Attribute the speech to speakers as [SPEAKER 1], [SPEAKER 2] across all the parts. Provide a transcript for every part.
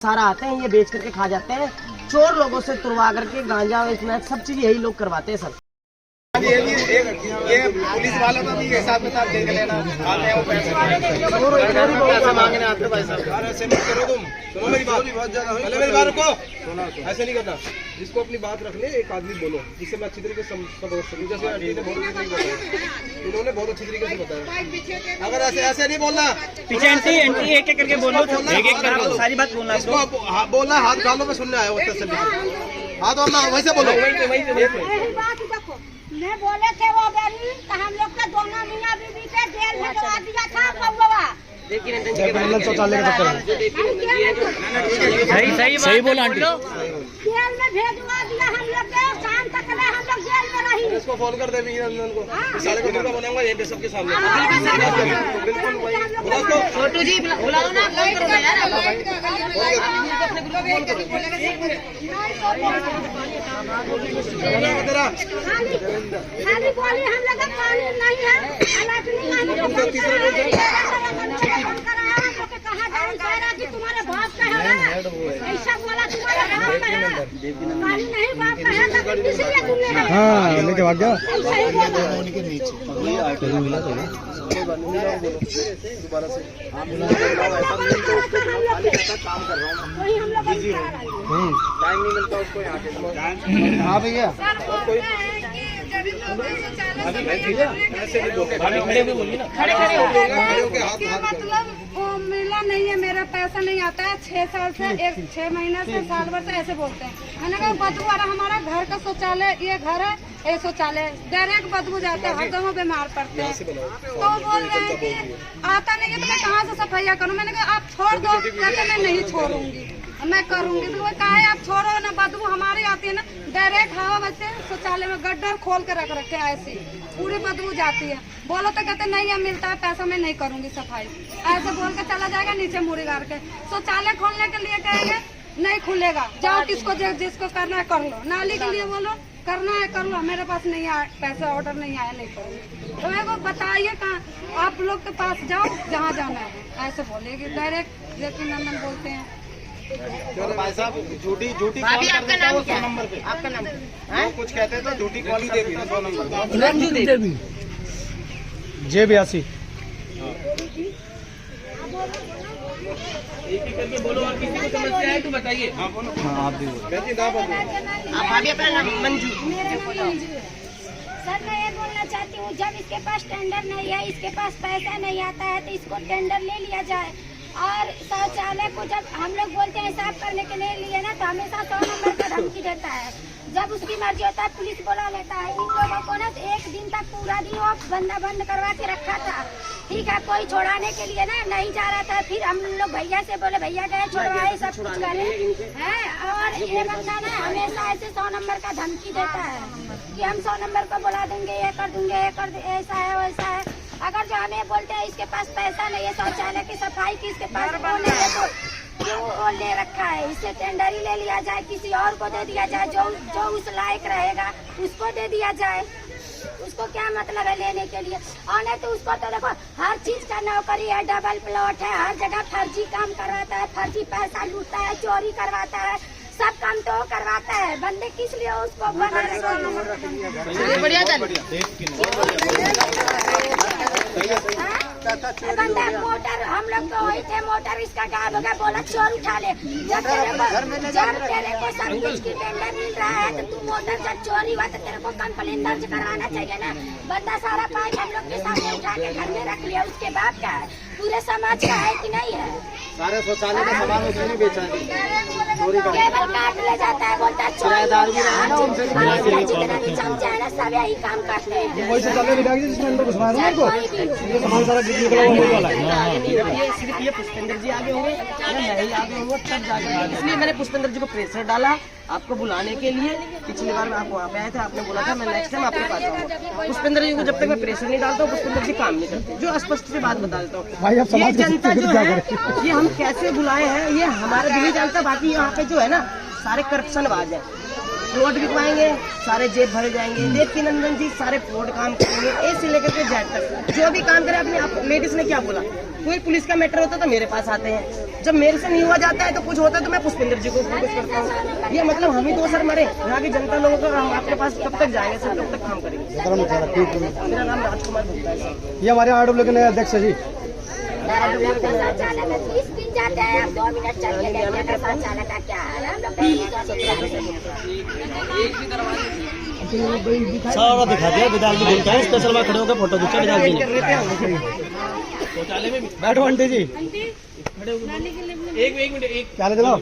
[SPEAKER 1] सारा आते हैं, ये बेच करके खा जाते हैं। चोर लोगों से तुड़वा करके गांजा स्नैक्स सब चीज यही लोग करवाते हैं सर।
[SPEAKER 2] ये पुलिस वालों का भी हिसाब किताब देख लेना। पैसा मांगने आते भाई साहब। ऐसे मत करो तुम, सुनो मेरी बात। पहले मेरी बात रुको, ऐसे नहीं करना। जिसको अपनी बात रखने एक आदमी बोलो जिससे मैं अच्छी तरीके से समझ सकूं। जैसे आंटी ने बहुत अच्छी तरीके से बताया, इन्होंने बहुत अच्छी तरीके से बताया। अगर ऐसे ऐसे नहीं बोलना, पीछे एंटी एक एक करके बोलो, एक एक करके सारी बात बोलना। इसको बोलना हाथ गालों में सुनने आए हो, हाथ और ना वैसे बोलो।
[SPEAKER 3] मैं बोले थे वो बेरी तो हम लोग का दोनों मियाँ बीवी के जेल भेजवा दिया था कौवा।
[SPEAKER 1] शौचालय का
[SPEAKER 4] सही बोला आंटी।
[SPEAKER 3] जेल में भेजवा दिया हम लोग के, शाम तक हम लोग जेल में रही।
[SPEAKER 2] इसको फोन कर दे को, साले को मुर्गा बनाऊंगा ये सबके सामने।
[SPEAKER 4] छोटू जी बुलाओ ना, फोन करो यार।
[SPEAKER 3] खाली बोली हम लोग का पानी नहीं है, कहा जाए कि तुम्हारे बाप का है, ऐसा बोला तुम्हारे बाप का है, पानी नहीं बाप का है, इसलिए तुमने
[SPEAKER 1] लेके भाग गया।
[SPEAKER 2] दोबारा से काम कर रहा हूँ,
[SPEAKER 3] वही हम लोग
[SPEAKER 2] टाइम नहीं मिलता उसको यहाँ के।
[SPEAKER 1] हाँ भैया,
[SPEAKER 3] मतलब वो मिला नहीं है, मेरा पैसा नहीं आता है 6 साल से, 6 महीने से, साल भर से ऐसे बोलते हैं। मैंने कहा बदबू आ रहा, हमारा घर का शौचालय, ये घर है ये शौचालय, डायरेक्ट बदबू जाते हैं, हर दोनों बीमार पड़ते हैं। तो बोल रहे हैं कि आता नहीं है तो मैं कहाँ से सफाइया करूँ। मैंने कहा आप छोड़ दो, कहते मैं नहीं छोड़ूंगी, मैं करूंगी। तो वो कहा है आप छोड़ो ना, बदबू हमारी आती है ना, डायरेक्ट हवा बचते शौचालय में गड्ढर खोल के रख रखे ऐसी पूरी बदबू जाती है। बोलो तो कहते नहीं है मिलता है पैसा, मैं नहीं करूंगी सफाई, ऐसे बोल के चला जाएगा नीचे मुड़ी गाड़ के। शौचालय खोलने के लिए कहेंगे नहीं खुलेगा, जाओ किसको जिसको करना है कर लो, नाली के लिए बोलो करना है कर लो, मेरे पास नहीं आया पैसा, ऑर्डर नहीं आया, नहीं करूँगी। तो मेरे को बताइए कहाँ आप लोग के पास जाओ जहाँ जाना है, ऐसे बोलेगी डायरेक्ट। लेकिन नंदन बोलते हैं
[SPEAKER 2] भाई साहब झूठी
[SPEAKER 4] आपका नाम क्या है?
[SPEAKER 2] आपका नाम कुछ कहते हैं तो झूठी कॉल ही देगी 100 नंबर
[SPEAKER 1] J82।
[SPEAKER 4] एक एक करके बोलो, और किसी को समस्या है तो बताइए।
[SPEAKER 2] हाँ बोलो।
[SPEAKER 1] आप भी
[SPEAKER 4] आप भाभी अपना नाम मंजू।
[SPEAKER 3] सर मैं ये बोलना चाहती हूँ, जब इसके पास टेंडर नहीं है, इसके पास पैसा नहीं आता है, तो इसको टेंडर ले लिया जाए। और शौचालय को जब हम लोग बोलते हैं साफ करने के लिए ना, तो हमेशा 100 नंबर का धमकी देता है। जब उसकी मर्जी होता है पुलिस बुला लेता है। इन लोगों को ना 1 दिन तक पूरा दिन वो बंद करवा के रखा था, ठीक है, कोई छोड़ाने के लिए ना नहीं जा रहा था। फिर हम लोग भैया से बोले, भैया गए छुड़वाए, सब कुछ करे हैं। और ये बंदा ना हमेशा ऐसे 100 नंबर का धमकी देता है कि हम 100 नंबर को बुला देंगे, ये कर दूंगे, ये कर, ऐसा है वैसा है। अगर जो हमें बोलते हैं इसके पास पैसा नहीं है शौचालय की सफाई की, इसके पास वो नहीं है, तो वो ले रखा है, इससे टेंडर ही ले लिया जाए, किसी और को दे दिया जाए, जो उस लायक रहेगा उसको दे दिया जाए। उसको क्या मतलब है लेने के लिए, और नहीं तो उसको तो देखो हर चीज का नौकरी है, डबल प्लॉट है, हर जगह फर्जी काम करवाता है, फर्जी पैसा लूटता है, चोरी करवाता है, सब काम तो करवाता है। बंदे किस लिए उसको बना बंदा मोटर, हम लोग तो वही थे, मोटर इसका क्या होगा, बोला चोर उठा ले। जब तेरे को सब कुछ की टेंडर मिल रहा है तो तू मोटर जब चोरी हुआ तो तेरे को कंप्लेन दर्ज कराना चाहिए ना। बंदा सारा पाइप हम लोग के सामने उठा के घर में रख लिया, उसके बाप का है, पूरे समाज का है कि नहीं है।
[SPEAKER 2] सारे शौचालय का सामान उसने नहीं बेचा है,
[SPEAKER 3] केबल काट ले जाता है, बोलता है
[SPEAKER 2] किराएदार भी रहा है, उनसे
[SPEAKER 3] जितना भी चमचा है ना सब यही काम करते हैं।
[SPEAKER 1] वही शौचालय दिखा दीजिए जिसमें अंदर घुसवाया था उनको, ये सामान सारा निकला हुआ वही वाला है। ये सिर्फ ये पुष्पेंद्र जी आगे होंगे या मैं ही आगे होंगे तब जाकर, इसलिए मैंने पुष्पेंद्र जी को प्रेशर डाला आपको बुलाने के लिए। पिछली बार आप वहाँ पे आए थे, आपने बोला था मैं नेक्स्ट टाइम आपके पास आऊंगा। पुष्पेंद्र जी को जब तक मैं प्रेशर नहीं डालता हूँ पुष्पेंद्र जी काम नहीं करते। जो स्पष्ट से बात बता देता हूँ, ये जनता जो है ये हम कैसे बुलाए हैं ये हमारा दिल ही जानता। बाकी यहाँ पे जो है ना सारे करप्शन बाज है, प्लॉट बिकवाएंगे, सारे जेब भरे जाएंगे। देखिए नंदन जी, सारे फ्रॉड काम करेंगे, ए से लेकर के जेड तक जो भी काम करे। अपने आप लेडीज ने क्या बोला, कोई पुलिस का मैटर होता तो मेरे पास आते हैं, जब मेरे से नहीं हुआ जाता है तो कुछ होता है तो मैं पुष्पेंद्र जी को फोकस करता हूँ। ये मतलब हम ही दो सर मरे, यहाँ की जनता लोगों को हम आपके पास कब तक जाएंगे सर, कब तक काम करेंगे। मेरा नाम राजकुमार गुप्ता है सर।
[SPEAKER 5] ये हमारे RW के नए अध्यक्ष है जी।
[SPEAKER 3] शौचालय में 20 दिन जाते हैं, आप 2 मिनट चल के देखिए ना शौचालय का क्या हाल है। हम लोग
[SPEAKER 5] सारा दिखा दिया, विदाल जी बोलता है स्पेशल में खड़े होकर फोटो खींचा विदाल जी ने। बैठो आंटी जी,
[SPEAKER 2] एक मिनट, एक
[SPEAKER 5] क्या ले दिलाओ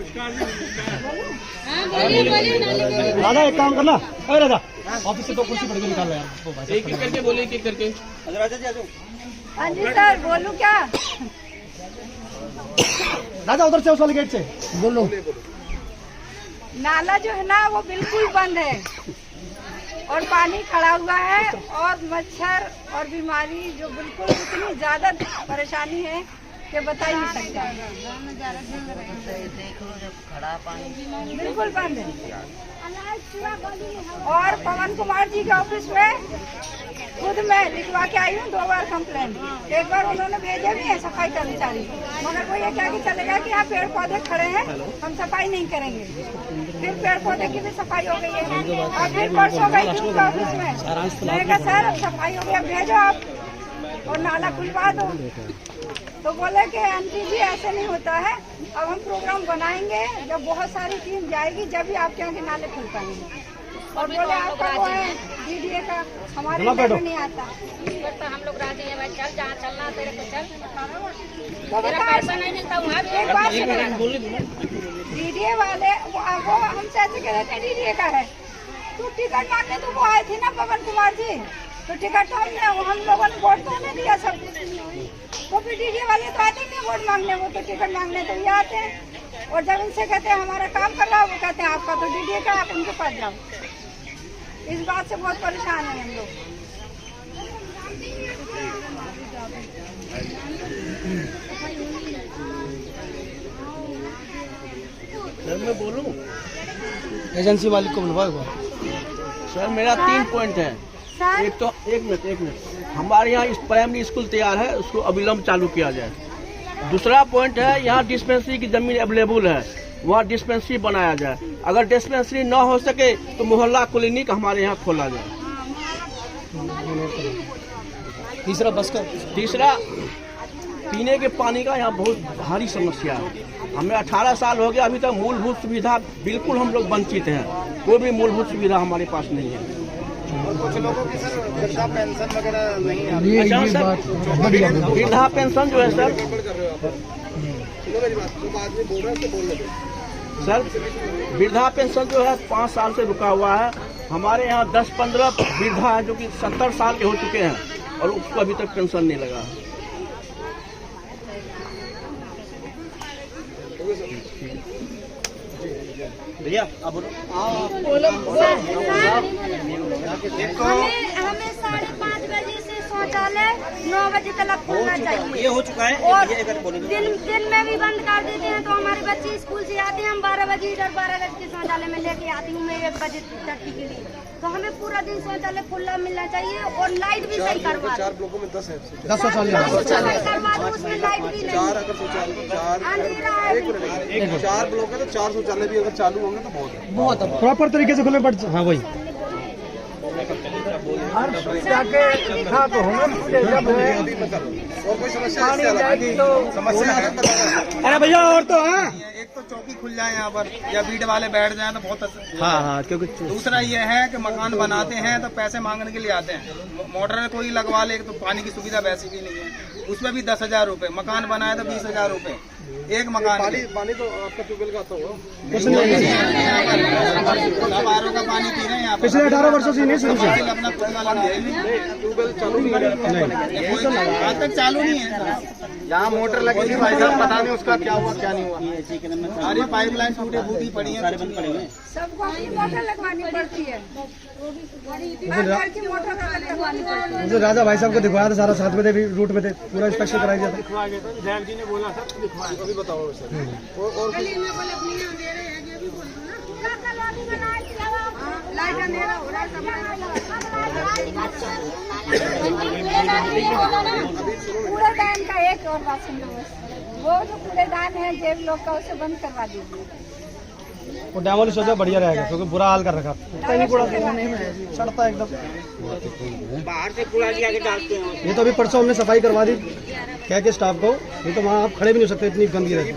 [SPEAKER 5] राजा, एक काम करना, अरे राजा ऑफिस से तो कुर्सी पड़ गई, निकाल लो यार।
[SPEAKER 2] एक करके बोले, एक करके।
[SPEAKER 3] हाँ जी सर, बोलूँ क्या?
[SPEAKER 5] राजा उधर से, उस वाले गेट से बोलो।
[SPEAKER 3] नाला जो है ना वो बिल्कुल बंद है और पानी खड़ा हुआ है और मच्छर और बीमारी जो बिल्कुल इतनी ज्यादा परेशानी है कि बता ही नहीं सकता। बिल्कुल बंद है। और पवन कुमार जी के ऑफिस में खुद मैं लिखवा के आई हूँ 2 बार कंप्लेंट। एक बार उन्होंने भेजे भी है सफाई कर्मचारी, मगर वो ये क्या कि चलेगा कि यहाँ पेड़ पौधे खड़े हैं, हम सफाई नहीं करेंगे। फिर पेड़ पौधे की भी सफाई हो गई है और फिर परसों गई थी उनके ऑफिस में, मैं कहा सर अब सफाई हो गया, भेजो आप और नाला खुलवा दो। तो बोले कि आंटी जी ऐसे नहीं होता है, अब हम प्रोग्राम बनाएंगे, जब बहुत सारी टीम जाएगी जब भी आपके यहाँ के नाले खुल पाएंगे। और बोले आपका वो है DDA का, हमारे में नहीं आता।
[SPEAKER 6] हम लोग राजी हैं भाई, चल जहाँ चलना तेरे को चल,
[SPEAKER 3] तो
[SPEAKER 6] तेरा पैसा नहीं मिलता वहाँ भी।
[SPEAKER 3] एक बात DDA वाले वो हमसे ऐसे कह रहे थे DDA का है, तो टिकट मांगने तो वो आए थे ना पवन कुमार जी, तो टिकट तो हम लोगों ने वोट तो हमें दिया सब, तो फिर DDA वाले तो आते नहीं वोट मांगने, वो तो टिकट मांगने तो ये आते हैं। और जब इनसे कहते हैं हमारा काम कर रहा है, वो कहते हैं आपका तो DDA का, आप उनके पास जाओ। इस बात से बहुत परेशान है हम लोग।
[SPEAKER 2] मैं बोलूं
[SPEAKER 5] एजेंसी वाले को बुलवाओ।
[SPEAKER 2] सर, मेरा 3 पॉइंट है। एक तो एक मिनट, हमारे यहाँ इस प्राइमरी स्कूल तैयार है, उसको अविलंब चालू किया जाए। दूसरा पॉइंट है, यहाँ डिस्पेंसरी की जमीन अवेलेबल है, वहाँ डिस्पेंसरी बनाया जाए। अगर डिस्पेंसरी न हो सके तो मोहल्ला क्लिनिक हमारे यहाँ खोला जाए। तीसरा पीने के पानी का यहाँ बहुत भारी समस्या है। हमें 18 साल हो गया, अभी तक मूलभूत सुविधा बिल्कुल हम लोग वंचित हैं, कोई भी मूलभूत सुविधा हमारे पास नहीं है।
[SPEAKER 5] कुछ लोगों की सर वृद्धा पेंशन वगैरह नहीं है।
[SPEAKER 2] अच्छा सर, वृद्धा पेंशन जो है सर, सर वृद्धा पेंशन जो है 5 साल से रुका हुआ है। हमारे यहाँ 10-15 वृद्धा है जो कि 70 साल के हो चुके हैं और उसको अभी तक पेंशन नहीं लगा है। भैया आप बोलो।
[SPEAKER 3] हमें 5:30 बजे से शौचालय 9 बजे तक खुलना चाहिए।
[SPEAKER 2] ये हो चुका है।
[SPEAKER 3] और दिन में भी बंद कर देते हैं, तो हमारे बच्चे स्कूल से आते हैं, हम 12 बजे इधर 12 बजे के शौचालय में लेके आती हूँ मैं 1 बजे तक के लिए। तो हमें पूरा दिन शौचालय खुला मिलना चाहिए और लाइट भी सही करवा।
[SPEAKER 5] 4 ब्लॉकों में 10 है,
[SPEAKER 3] 10 शौचालय करवा दो, उसमें लाइट भी नहीं।
[SPEAKER 5] 4 अगर शौचालय 4 ब्लॉक है तो 4 शौचालय भी अगर चालू होंगे तो बहुत प्रॉपर तरीके से खुले पड़। हाँ वही हाँ तो और कोई समस्या है? अरे भैया और तो हाँ,
[SPEAKER 7] एक तो चौकी खुल जाए यहाँ पर या बीट वाले बैठ जाए तो बहुत
[SPEAKER 5] हाँ क्योंकि
[SPEAKER 7] दूसरा ये है कि मकान बनाते हैं तो पैसे मांगने के लिए आते हैं। मोटर कोई लगवा ले तो पानी की सुविधा वैसी भी नहीं है, उसमें भी 10,000 रुपए। मकान बनाए तो 20,000 रुपए एक मकान।
[SPEAKER 5] पानी तो आपका ट्यूबवेल का आता होगा।
[SPEAKER 7] RO का पानी पी रहे हैं यहाँ पर
[SPEAKER 5] पिछले 18 वर्षों से नहीं शुरू से
[SPEAKER 7] अपना खुद वाला
[SPEAKER 5] ट्यूबवेल चालू नहीं
[SPEAKER 7] आज तक चालू नहीं है।
[SPEAKER 5] यहाँ मोटर लगी थी भाई साहब, पता नहीं उसका क्या हुआ क्या नहीं हुआ।
[SPEAKER 7] अरे पाइपलाइन टूटे फूटी पड़ी है,
[SPEAKER 3] सबको अपनी मोटर लगवानी पड़ती है, हर घर की मोटर लगवानी पड़ती है।
[SPEAKER 5] मुझे राजा भाई साहब को दिखवाया था, सारा साथ में थे, भी रूट में थे, पूरा इंस्पेक्शन कराया जाता।
[SPEAKER 2] जी ने बोला था
[SPEAKER 5] अभी बताओ सर। और
[SPEAKER 3] कूड़ेदान का एक और बात सुन लो बस, वो जो कूड़ेदान है जेब लोग का उसे बंद करवा दीजिए।
[SPEAKER 5] वो डेमोलिश हो जाए बढ़िया रहेगा, क्योंकि बुरा हाल कर रखा कहीं कूड़ा सड़ता है एकदम।
[SPEAKER 7] बाहर से कूड़ा लिया के डालते हैं।
[SPEAKER 5] ये तो अभी परसों हमने सफाई करवा दी कह के स्टाफ को, ये तो वहाँ आप खड़े भी नहीं हो सकते, इतनी गंदगी रहती।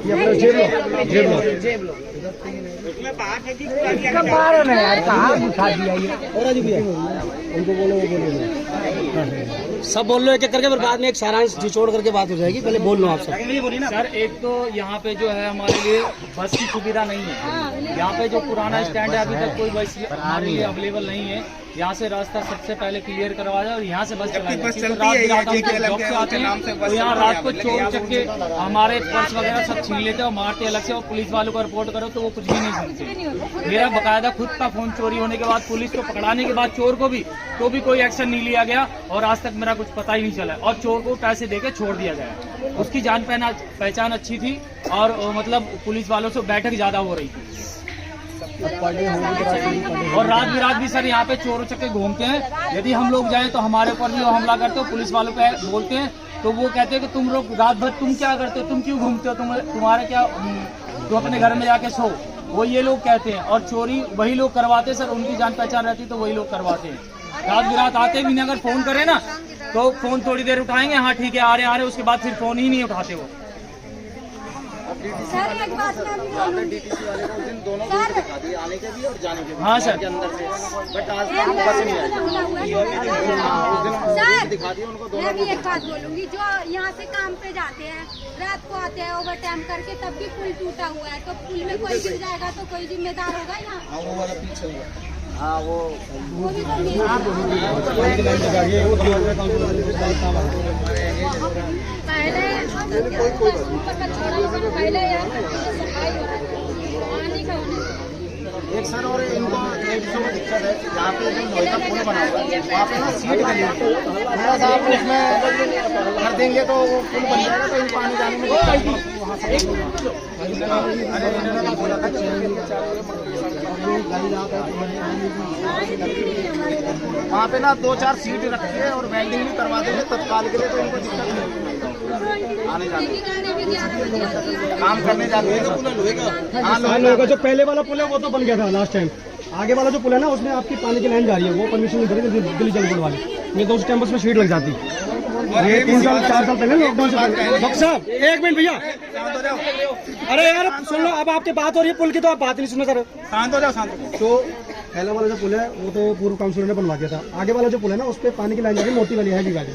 [SPEAKER 5] ये अपना जेब लो
[SPEAKER 7] उसमें बाहर से भी कूड़ा लिया के
[SPEAKER 5] और आज भी है। उनको बोलो, वो बोलो सब बोल लो एक एक करके, फिर बाद में एक सारांश निचोड़ करके बात हो जाएगी। पहले बोल लो आप सब।
[SPEAKER 8] सर एक तो यहाँ पे जो है हमारे लिए बस की सुविधा नहीं है। यहाँ पे जो पुराना स्टैंड है अभी तक कोई बस हमारे लिए अवेलेबल नहीं है। यहाँ से रास्ता सबसे पहले क्लियर करवा जाए और यहाँ से बस चलाए।
[SPEAKER 7] बस चलती है
[SPEAKER 8] जॉब से आते हैं तो यहाँ रात को चोर चक्के हमारे पर्स वगैरह सब छीन लेते हैं और मारते अलग से, और पुलिस वालों को रिपोर्ट करो तो वो कुछ भी नहीं सुनते। मेरा बकायदा खुद का फोन चोरी होने के बाद पुलिस को पकड़ाने के बाद चोर को भी तो भी कोई एक्शन नहीं लिया गया और आज तक मेरा कुछ पता ही नहीं चला, और चोर को पैसे देके छोड़ दिया गया। उसकी जान पहचान अच्छी थी और मतलब पुलिस वालों से बैठक ज्यादा हो रही थी। और रात बिरात भी सर यहाँ पे चोरों चक्के घूमते हैं। यदि हम लोग जाएं तो हमारे ऊपर भी हमला करते हो, पुलिस वालों पे बोलते हैं तो वो कहते हैं कि तुम लोग रात भर तुम क्या करते हो, तुम क्यों घूमते हो, तुम्हारे क्या, तुम अपने घर में जाके सो, वो ये लोग कहते हैं। और चोरी वही लोग करवाते हैं सर, उनकी जान पहचान रहती तो वही लोग करवाते हैं। रात बिरात आते भी नहीं, अगर फोन करें ना तो फोन थोड़ी देर उठाएंगे, हाँ ठीक है आ रहे, उसके बाद फिर फोन ही नहीं उठाते वो।
[SPEAKER 3] सर एक बात मैं भी बोलूंगी सर,
[SPEAKER 7] आने के भी और जाने के भी।
[SPEAKER 8] हाँ सर,
[SPEAKER 7] अंदर से बट आज बस नहीं आई।
[SPEAKER 3] सर मैं भी एक बात बोलूंगी, जो यहाँ से काम पे जाते हैं रात को आते हैं ओवर टाइम करके, तब भी पुल टूटा हुआ है, तो पुल में कोई गिर जाएगा तो कोई जिम्मेदार होगा यहाँ।
[SPEAKER 7] वो वाला पीछे हुआ।
[SPEAKER 3] वो भी तो नहीं
[SPEAKER 7] एक सर और इनको एक जो दिक्कत है, जहाँ पे जो लोहे का पुल बना हुआ है वहाँ पे ना सीट बनी है। मेरा साहब उसमें कर देंगे तो वो पुल बन जाएगा, तो इनको आने जाने में वहाँ पे ना 2-4 सीट रखिए और वेल्डिंग भी करवा देंगे तत्काल के लिए, तो इनको दिक्कत नहीं आने जाने काम करने जाते हैं। हाँ
[SPEAKER 5] लोहे का जो पहले वाला पुल है वो तो बन गया था लास्ट टाइम। आगे वाला जो पुल है ना उसमें आपकी पानी की लाइन जा रही है, वो परमिशन नहीं करेगी दिल्ली जल बोर्ड वाली, नहीं तो उस कैंपस में शीट लग जाती। ये 3-4 साल पहले लॉकडाउन से पहले। डॉक्टर साहब एक मिनट भैया, अरे यार सुन लो, अब आपकी बात हो रही है पुल की तो आप बात नहीं सुनो सर।
[SPEAKER 7] शांत हो जाओ, शांत हो।
[SPEAKER 5] तो पहला वाला जो पुल है वो तो पूर्व काउंसिलर ने बनवा दिया था। आगे वाला जो पुल है ना उस पर पानी की लाइन जा रही है, मोटी वाली हैवी वाली।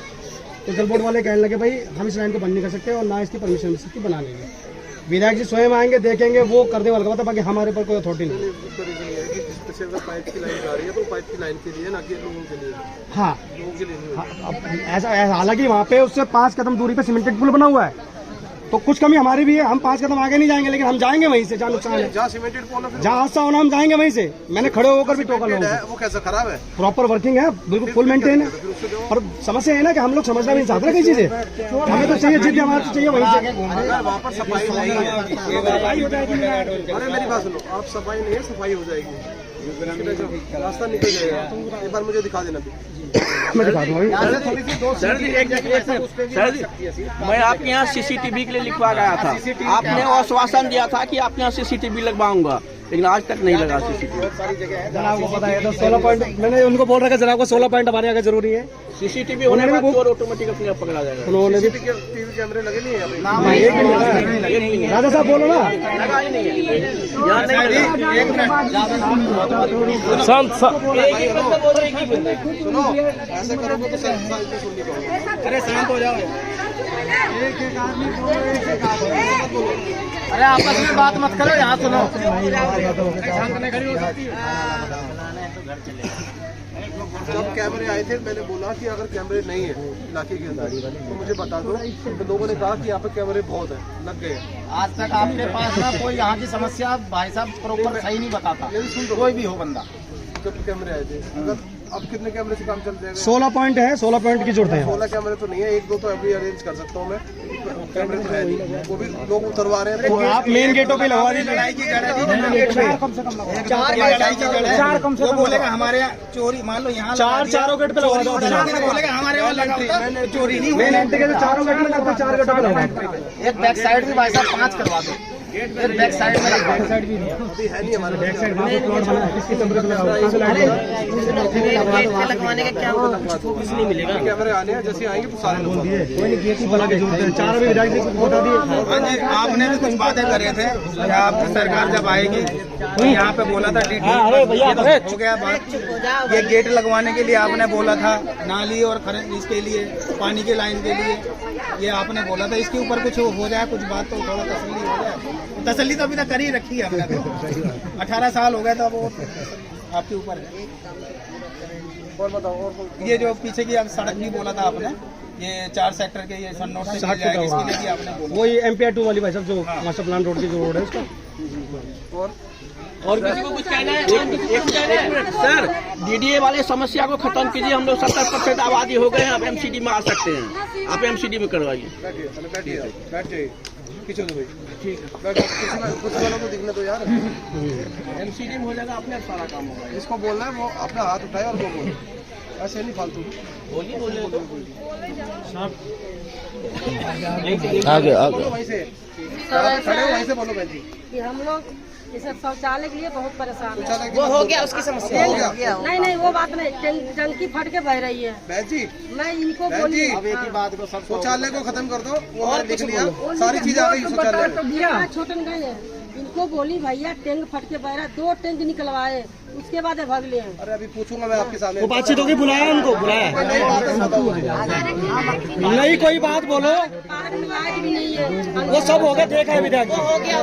[SPEAKER 5] तो जल बोर्ड वाले कहने लगे भाई हम इस लाइन को बंद नहीं कर सकते और ना इसकी परमिशन मिल सकती बनाने की। विधायक जी स्वयं आएंगे, देखेंगे, वो कर दे वाला, बाकी हमारे पर कोई अथॉरिटी नहीं।
[SPEAKER 2] पाइप की लाइन जा रही है तो पाइप की लाइन के लिए, ना कि लोगों के लिए।
[SPEAKER 5] हाँ
[SPEAKER 2] लोगों के लिए नहीं।
[SPEAKER 5] अब ऐसा हालांकि वहाँ पे उससे 5 कदम दूरी पे सीमेंटेड पुल बना हुआ है, तो कुछ कमी हमारी भी है। हम 5 कदम आगे नहीं जाएंगे, लेकिन हम जाएंगे वहीं से जहाँ नुकसान है,
[SPEAKER 2] जहाँ सीमेंटेड पुल है,
[SPEAKER 5] जहाँ हादसा होना हम जाएंगे वहीं से। मैंने खड़े होकर भी टोका लोगों को।
[SPEAKER 2] वो कैसा खराब है?
[SPEAKER 5] प्रॉपर वर्किंग है, बिल्कुल फुल मेंटेन है। और समस्या है ना कि हम लोग समझना नहीं चाहते कई चीजें, हमें तो चाहिए जिद्द हमारे तो चाहिए वहीं से।
[SPEAKER 2] अगर वहाँ पर सफाई नहीं है, अरे मेरी बात सुनो, आप सफाई नहीं है, सफाई हो जाएगी, रास्ता निकल जाएगा। एक बार मुझे दिखा देना।
[SPEAKER 5] मैं दिखा दूंगा।
[SPEAKER 9] सर जी मैं आपके यहाँ सीसीटीवी के लिए लिखवा गया था, आपने आश्वासन दिया था कि आपके यहाँ सीसीटीवी लगवाऊंगा, लेकिन आज तक नहीं लगा सीसीटीवी।
[SPEAKER 5] जनाब को पता है तो 16 पॉइंट मैंने उनको बोल रखा जनाब को 16 पॉइंट हमारे यहाँ जरूरी है।
[SPEAKER 9] सीसीटीवी होने के बाद चोर ऑटोमेटिक अपने आप पकड़ा जाएगा।
[SPEAKER 5] उन्होंने भी
[SPEAKER 2] टीवी कैमरे लगे नहीं है।
[SPEAKER 5] राजा साहब बोलो ना,
[SPEAKER 9] लगा ही नहीं है।
[SPEAKER 2] सुनो, ऐसे करोगे तो सुननी पड़ेगी।
[SPEAKER 7] अरे शांत हो जाओ। अरे आपस में बात मत करो, यहाँ सुनो।
[SPEAKER 2] जब कैमरे आए थे मैंने बोला कि अगर कैमरे नहीं है इलाके के अंदर तो मुझे बता दो। तो लोगों ने कहा कि यहाँ पे कैमरे बहुत है, लग गए।
[SPEAKER 7] आज तक आपके पास ना कोई यहाँ की समस्या भाई साहब प्रॉपर सही नहीं बताता, कोई भी हो बंदा।
[SPEAKER 2] जब कैमरे आए थे, अगर अब कितने कैमरे से काम चल जाएगा?
[SPEAKER 5] 16 पॉइंट है, 16 पॉइंट की जरूरत है।
[SPEAKER 2] 16 कैमरे तो नहीं है, 1-2 तो अभी अरेंज कर सकता हूँ मैं, कैमरे तो है नहीं, वो भी लोग उतरवा रहे हैं।
[SPEAKER 5] तो आप मेन गेटों पे लगवा दीजिए।
[SPEAKER 7] लड़ाई की जड़ है, कम से कम लड़ाई की जड़ है। वो बोलेगा हमारे यहाँ चोरी, मान लो यहाँ
[SPEAKER 5] चारों गेट पे लगवा दो।
[SPEAKER 7] बोलेगा हमारे यहाँ लगा होता चोरी नहीं
[SPEAKER 5] मेन एंट्री के तो चारों गेट में लगते, 4 गेटों पे लगवा दो।
[SPEAKER 7] एक बैक साइड भी भाई साहब 5 करवा दो। एक बैक साइड में
[SPEAKER 5] बैक साइड भी
[SPEAKER 2] अभी है नहीं हमारे
[SPEAKER 5] बैक साइड वहाँ पे प्लॉट बना है, किसके कमरे पे लगाओ, कहाँ से लाइट
[SPEAKER 1] लगवाने का क्या कुछ नहीं मिलेगा।
[SPEAKER 2] कैमरे आने हैं, जैसे आएंगे तो सारे लोग
[SPEAKER 5] कोई नहीं, गेट ही बना के जरूरत है। 4 भी विधायक जी कुछ बता दिए।
[SPEAKER 7] हाँ जी, आपने भी कुछ बातें करे थे कि आप सरकार जब आएगी तो यहाँ पे बोला था DT, हो गया बात। ये गेट लगवाने के लिए आपने बोला था, नाली और इसके लिए पानी की लाइन के लिए ये आपने बोला था। इसके ऊपर कुछ हो जाए, कुछ बात तो थोड़ा तसल्ली हो जाए। तसल्ली तो अभी तक कर ही रखी है हमने, तो 18 साल हो गए, तो वो आपके ऊपर है।
[SPEAKER 2] और बताओ, और
[SPEAKER 7] ये जो पीछे की सड़क भी बोला था आपने, ये 4 सेक्टर के ये सन्नोट से मिल जाएगी, इसके लिए भी आपने बोला।
[SPEAKER 5] वही MPR 2 वाली भाई साहब, जो मास्टर प्लान रोड की जो रोड है उसका।
[SPEAKER 9] और किसी को कुछ कहना है? सर, DDA वाले समस्या को खत्म कीजिए। हम लोग 70% आबादी हो गए हैं, आप MCD में आ सकते हैं, आप MCD में करवाइए।
[SPEAKER 2] बैठ जाइए पीछे तो भाई, ठीक है, कुछ वालों को दिखने दो यार।
[SPEAKER 9] MCD में हो जाएगा, अपने आप सारा काम होगा।
[SPEAKER 2] इसको बोलना है, वो अपना हाथ उठाए और वो बोले, ऐसे नहीं फालतू
[SPEAKER 9] बोलिए बोलिए
[SPEAKER 2] आगे वहीं से खड़े हो, वहीं से बोलो बहन जी।
[SPEAKER 6] कि हम लोग इस शौचालय के लिए बहुत परेशान है।
[SPEAKER 1] वो हो गया, उसकी समस्या हो गया।
[SPEAKER 6] नहीं वो बात नहीं, टंकी फट के बह रही है।
[SPEAKER 2] बहन जी,
[SPEAKER 6] मैं इनको
[SPEAKER 2] बहन
[SPEAKER 6] बोली
[SPEAKER 2] जी, अब एक ही बात को सब शौचालय को खत्म कर दो, वो और लिख लिया, सारी चीज आ गई शौचालय में।
[SPEAKER 6] छोटन गए हैं, इनको बोली भैया टैंक फट के बह रहा, 2 टैंक निकलवाए, उसके बाद भाग लिए।
[SPEAKER 2] अरे अभी पूछूंगा मैं आपके सामने।
[SPEAKER 5] वो बातचीत होगी, बुलाया उनको, बुलाया नहीं, कोई बात बोलो।
[SPEAKER 6] आज भी नहीं है,
[SPEAKER 5] वो सब हो गया, देखा है विधायक जी।
[SPEAKER 1] वो हो गया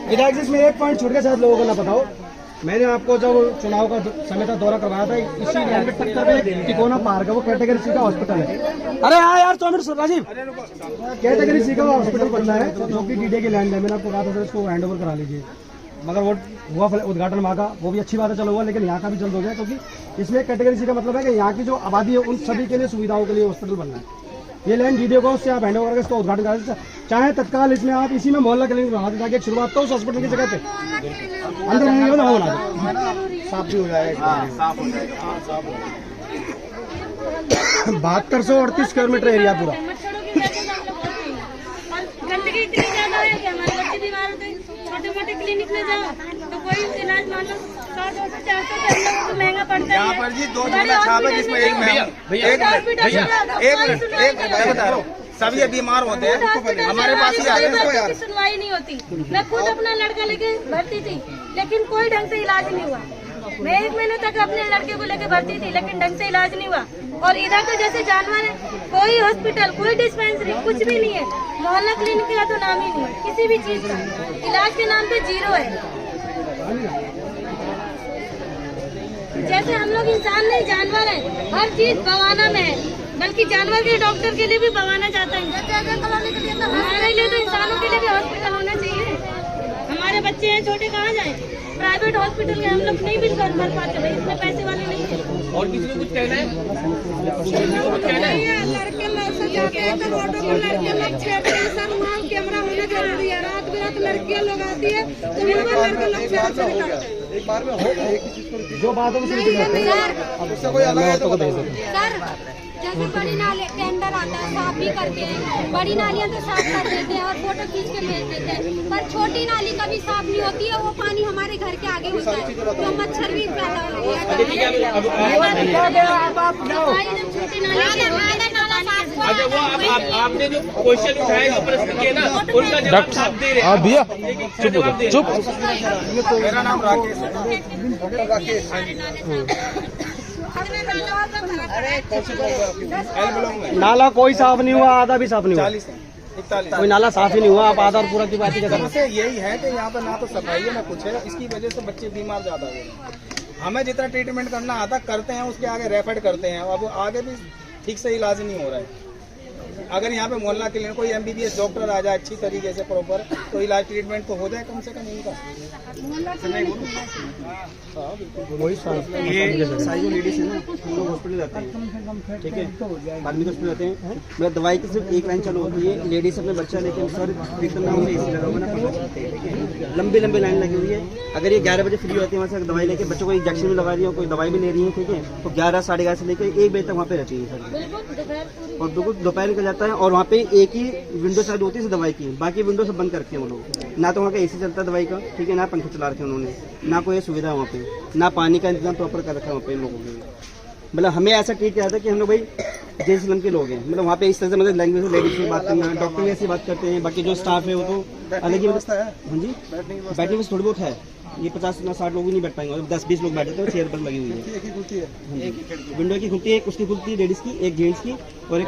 [SPEAKER 5] विधायक जी, इसमें एक पॉइंट छूट गया, शायद लोगों को ना बताओ। मैंने आपको जब चुनाव का समय था दौरा करवाया था, इसी तिकोना पार्क है, वो कैटेगरी सी का हॉस्पिटल है। अरे हाँ यार, 2 मिनट राजीव, कैटेगरी सी का हॉस्पिटल बनना है, जो कि DDA की लैंड है। मैंने आपको कहा था इसको हैंड ओवर करा लीजिए, मगर वो हुआ उद्घाटन वहाँ का, वो भी अच्छी बात है, चलो हुआ, लेकिन यहाँ का भी जल्द हो गया, क्योंकि इसमें कैटेगरी सी का मतलब है कि यहाँ की जो आबादी है उन सभी के लिए सुविधाओं के लिए हॉस्पिटल बनना है। ये लैंड DDA को, उससे आप हैंड ओवर करके इसको उद्घाटन करा, चाहे तत्काल इसमें आप इसी में मोहल्ला क्लिनिक बना दें, ताकि एक शुरुआत तो उस हॉस्पिटल की जगह पे अंदर रहने के बाद होना साफ भी हो जाएगा। 7238 स्क्वायर मीटर एरिया पूरा।
[SPEAKER 6] गंदगी इतनी ज्यादा है कि हमारे बच्चे बीमार होते हैं। छोटे मोटे क्लिनिक में जाओ तो कोई इलाज मान लो 100-200-400 तो महंगा पड़ता है।
[SPEAKER 7] यहाँ पर जी 2 जगह छाप है, जिसमें एक मिनट मैं बता रहा हूँ, सब ये बीमार होते हैं, हमारे पास ही आ गए,
[SPEAKER 6] सुनवाई नहीं होती। मैं खुद अपना लड़का लेके भर्ती थी, लेकिन कोई ढंग से इलाज नहीं हुआ। मैं 1 महीने तक अपने लड़के को लेके भर्ती थी, लेकिन ढंग से इलाज नहीं हुआ। और इधर तो जैसे जानवर है, कोई हॉस्पिटल, कोई डिस्पेंसरी, कुछ भी नहीं है। मोहल्ला क्लिनिक का तो नाम ही नहीं है, किसी भी चीज का इलाज के नाम पे 0 है। जैसे हम लोग इंसान नहीं, जानवर है, हर चीज बवाना में है, बल्कि जानवर के डॉक्टर के लिए भी बवाना चाहता है। हमारे लिए तो इंसानों के लिए भी हॉस्पिटल होना चाहिए। हमारे बच्चे हैं छोटे, कहाँ जाए? प्राइवेट हॉस्पिटल में हम लोग नहीं बिल कर भर पाते भाई, इसमें पैसे वाले नहीं है।
[SPEAKER 9] और किसी को कुछ कहना है?
[SPEAKER 6] लड़के लोग से जाते हैं तो रोडों पर लड़के लोग छेड़ते हैं, सब वहाँ कैमरा होना जरूरी है। रात बिरात लड़कियाँ लोग आती है तो बिल्कुल लड़के लोग छेड़ते हैं।
[SPEAKER 2] एक बार में हो एक ही चीज को
[SPEAKER 5] जो बात है उसमें
[SPEAKER 2] अब उससे कोई अलग है तो बताइए।
[SPEAKER 3] सर, जैसे बड़ी नाली टेंडर आता है, साफ भी करते हैं, बड़ी नालियाँ तो साफ कर देते हैं और फोटो खींच के भेज देते हैं, पर छोटी नाली कभी साफ नहीं होती है। वो पानी हमारे घर के आगे होता है, तो मच्छर भी पैदा होता है। छोटी नाली
[SPEAKER 9] अच्छा, वो आपने जो क्वेश्चन उठाए, जो प्रश्न किए ना, उनका जवाब आप दे रहे हैं।
[SPEAKER 5] भैया चुप।
[SPEAKER 7] मेरा नाम राकेश है।
[SPEAKER 5] नाला कोई साफ नहीं हुआ, आधा भी साफ नहीं हुआ।
[SPEAKER 7] 41
[SPEAKER 5] कोई नाला साफ ही नहीं हुआ, आप आधा और पूरा की बात ही कर रहे हैं।
[SPEAKER 7] समस्या यही है कि यहाँ पर ना तो सफाई है ना कुछ है, इसकी वजह से बच्चे बीमार ज्यादा हो गए। हमें जितना ट्रीटमेंट करना आता करते हैं, उसके आगे रेफर करते हैं, अब आगे भी ठीक से इलाज नहीं हो रहा है। अगर यहाँ पे मोहल्ला क्लिनिक कोई MBBS डॉक्टर आ जाए अच्छी तरीके से प्रॉपर, तो इलाज ट्रीटमेंट तो हो जाए कम से कम इनका।
[SPEAKER 5] वही ये सारी जो लेडीज है ना, हम लोग हॉस्पिटल जाते हैं, ठीक है, आदमी हॉस्पिटल जाते हैं, मतलब दवाई की सिर्फ एक लाइन चालू होती है, लेडीज अपने बच्चा लेके सर एकदम नाम से AC लगा हुआ ना, लंबी लंबी लाइन लगी हुई है। अगर ये 11 बजे फ्री होती है वहाँ से दवाई लेके बच्चों को इंजेक्शन भी लगा रही है, कोई दवाई भी ले रही है, ठीक है, तो 11 साढ़े 11 से लेकर 1 बजे तक वहाँ पे रहती है सर, और बिल्कुल दोपहर निकल जाता है। और वहाँ पे एक ही विंडो साइड होती है दवाई की, बाकी विंडो सब बंद करके वो लोग, ना तो वहाँ का AC चलता है दवाई का, ठीक है, ना पंखे चला रखे उन्होंने, ना कोई सुविधा वहाँ पे, ना पानी का इंतजाम प्रॉपर कर रखा है वहाँ पे इन लोगों के। मतलब हमें ऐसा ट्रीट किया था कि हम लोग भाई जैन स्लम के लोग हैं, मतलब वहाँ पे इस तरह से मतलब लैंग्वेज में लेडीज से बात करना, डॉक्टर भी ऐसी बात करते हैं, बाकी जो स्टाफ है वो तो अलग ही व्यवस्था है। हाँ जी, बैठने की थोड़ी बहुत है, ये 50-60 लोग भी नहीं बैठ पाएंगे, 10-20 लोग बैठे थे, चेयर पर लगी हुई है, विंडो की खुलती है, उसकी खुलती है लेडीज की, एक जेंट्स की और एक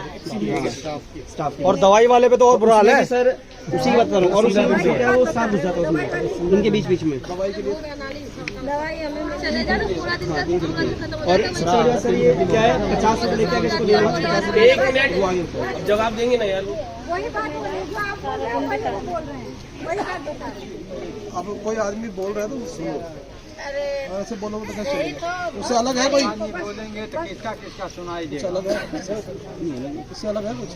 [SPEAKER 5] स्टाफ। और दवाई वाले पे तो और बुरा हाल है सर, उसी की बात करूँ, और उसमें क्या वो साफ घुस जाता है उसमें, उनके बीच में और सर ये क्या है 50 रुपये लेके आके इसको देना, 50 रुपये।
[SPEAKER 1] एक मिनट जवाब देंगे ना यार,
[SPEAKER 3] वही बात बोल रहे हैं जो आप बोल रहे हैं, वही लोग बोल रहे हैं, वही बात बता रहे हैं।
[SPEAKER 2] अब कोई आदमी बोल रहा है तो सुनो, ऐसे बोलोगे तो कैसे चलेगा? उससे अलग है कोई
[SPEAKER 7] बोलेंगे तो किसका सुनाई दे,
[SPEAKER 2] उससे अलग है, इससे अलग है कुछ।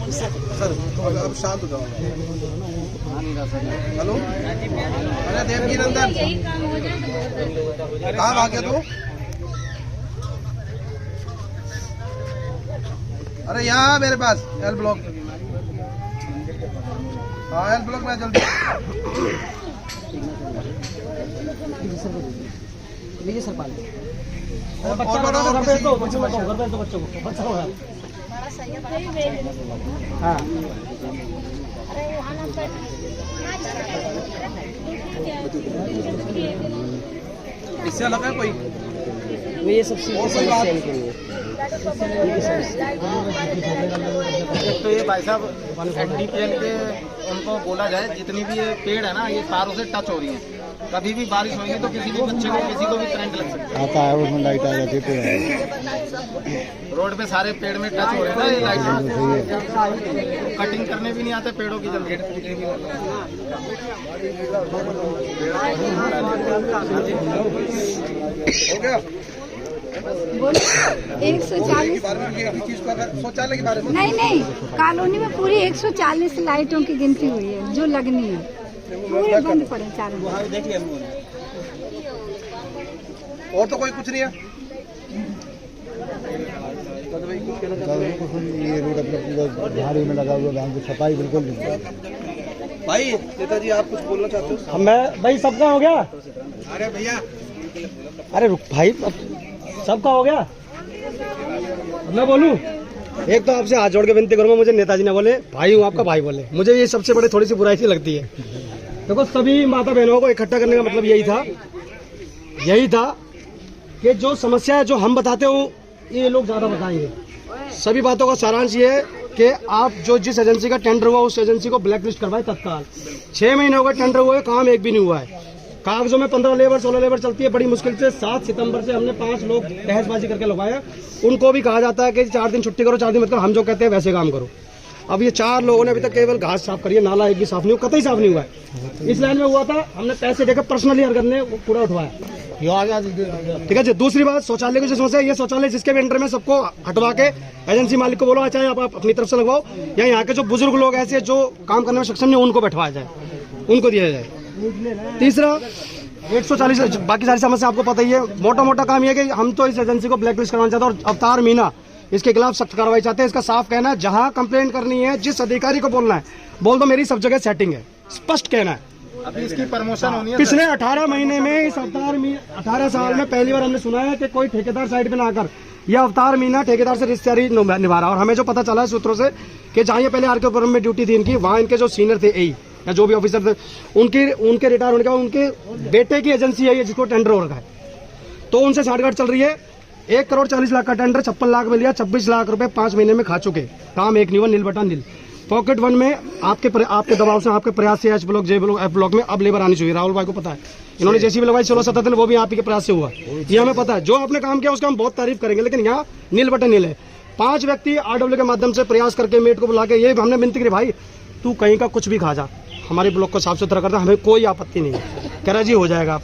[SPEAKER 2] सर अब शांत हो जाओ। हेलो, अरे देवकी नंदन कहाँ भागे तू? अरे यहाँ मेरे पास L ब्लॉक, हाँ L ब्लॉक में जल्दी।
[SPEAKER 5] लीजिए सर पानी।
[SPEAKER 2] और बताओ
[SPEAKER 5] घर पे तो बच्चों को बच्चा होगा। हाँ
[SPEAKER 2] इससे अलग है कोई?
[SPEAKER 5] ये सब समस्या के लिए
[SPEAKER 7] तो ये भाई साहब NDPL के उनको बोला जाए, जितनी भी ये पेड़ है ना, ये तारों से टच हो रही है, कभी भी बारिश होगी तो किसी भी बच्चे को किसी को भी करंट लग सकता है।
[SPEAKER 10] आता है उसमें लाइट आ जाती है,
[SPEAKER 7] रोड पे सारे पेड़ में टच हो रहे हैं ना ये लाइट, कटिंग करने भी नहीं आते पेड़ों की जल्दी।
[SPEAKER 2] हो गया
[SPEAKER 3] 140
[SPEAKER 2] शौचालय के बारे में
[SPEAKER 3] नहीं, कॉलोनी में पूरी 140 लाइटों की गिनती हुई है जो लगनी है, पूरे बंद पड़े चारों।
[SPEAKER 2] देख लिया और तो कोई कुछ नहीं है।
[SPEAKER 10] ये रोड अपना पूरा झाड़ी में लगा हुआ है, सफाई बिल्कुल नहीं।
[SPEAKER 2] भाई नेताजी आप कुछ बोलना चाहते हो?
[SPEAKER 5] मैं भाई सबका हो गया।
[SPEAKER 2] अरे भैया,
[SPEAKER 5] अरे रुक भाई, सबका हो गया, मैं बोलूं? एक तो आपसे हाथ जोड़ के विनती करूंगा, मुझे नेताजी ने बोले भाई हूँ आपका भाई बोले, मुझे ये सबसे बड़ी थोड़ी सी बुराई सी लगती है। देखो सभी माता बहनों को इकट्ठा करने का मतलब यही था कि जो समस्या है जो हम बताते हो ये लोग ज्यादा बताएंगे। सभी बातों का सारांश ये है कि आप जो जिस एजेंसी का टेंडर हुआ उस एजेंसी को ब्लैक लिस्ट करवाए तत्काल। 6 महीने हो गए टेंडर हुए, काम एक भी नहीं हुआ है। कागजों में 15 लेबर 16 लेबर चलती है, बड़ी मुश्किल से 7 सितंबर से हमने 5 लोग बहसबाजी करके लगवाया। उनको भी कहा जाता है कि 4 दिन छुट्टी करो, 4 दिन मतलब हम जो कहते हैं वैसे काम करो। अब ये 4 लोगों ने अभी तक केवल घास साफ करी है, नाला एक भी साफ नहीं हुआ, कतई साफ नहीं हुआ है। इस लाइन में हुआ था, हमने पैसे देकर पर्सनली हर घर ने कूड़ा उठवाया, ठीक है जी। दूसरी बात, शौचालय की जो समस्या है, ये शौचालय जिसके भी अंडर में सबको हटवा के एजेंसी मालिक को बोलो चाहे आप अपनी तरफ से लगवाओ, या यहाँ के जो बुजुर्ग लोग ऐसे जो काम करने में सक्षम नहीं उनको बैठवाया जाए, उनको दिया जाए। तीसरा 140, बाकी सारी समस्या आपको पता ही है। मोटा काम ये है कि हम तो इस एजेंसी को ब्लैक लिस्ट करवाना चाहते हैं और अवतार मीना इसके खिलाफ सख्त कार्रवाई चाहते हैं। इसका साफ कहना है, जहां कंप्लेंट करनी है जिस अधिकारी को बोलना है बोल दो, मेरी सब जगह सेटिंग है, स्पष्ट कहना है।
[SPEAKER 7] अभी इसकी प्रमोशन होनी है।
[SPEAKER 5] पिछले 18 महीने में इस अवतार मीना 18 साल में पहली बार हमने सुना है कि कोई ठेकेदार साइड पे ना आकर यह अवतार मीना ठेकेदार से रिश्तेदारी निभा रहा। और हमें जो पता चला है सूत्रों से कि जहां ये पहले आरकेपुरम में ड्यूटी थी इनकी, वहां इनके जो सीनियर थे एई या जो भी ऑफिसर थे उनके रिटायर होने के बाद उनके बेटे की एजेंसी है ये जिसको टेंडर हो रखा है, तो उनसे साठगांठ चल रही है। 1 करोड़ 40 लाख का टेंडर 56 लाख में लिया, 26 लाख रुपए 5 महीने में खा चुके, काम एक नहीं हुआ, नील बटा नील। पॉकेट 1 में आपके दबाव से, आपके प्रयास से H block, J block, F block में अब लेबर आनी चाहिए। राहुल भाई को पता है, इन्होंने जैसी भी लगवाई 16-17 दिन, वो भी आप ही के प्रयास से हुआ, ये हमें पता है। जो आपने काम किया उसका हम बहुत तारीफ करेंगे, लेकिन यहाँ नील बटन नील है। 5 व्यक्ति RW के माध्यम से प्रयास करके मेट को बुला के ये हमने विनती करी, भाई तू कहीं का कुछ भी खा जा, हमारे ब्लॉक को साफ सुथरा करता, हमें कोई आपत्ति नहीं है। कह रहा जी हो जाएगा, आप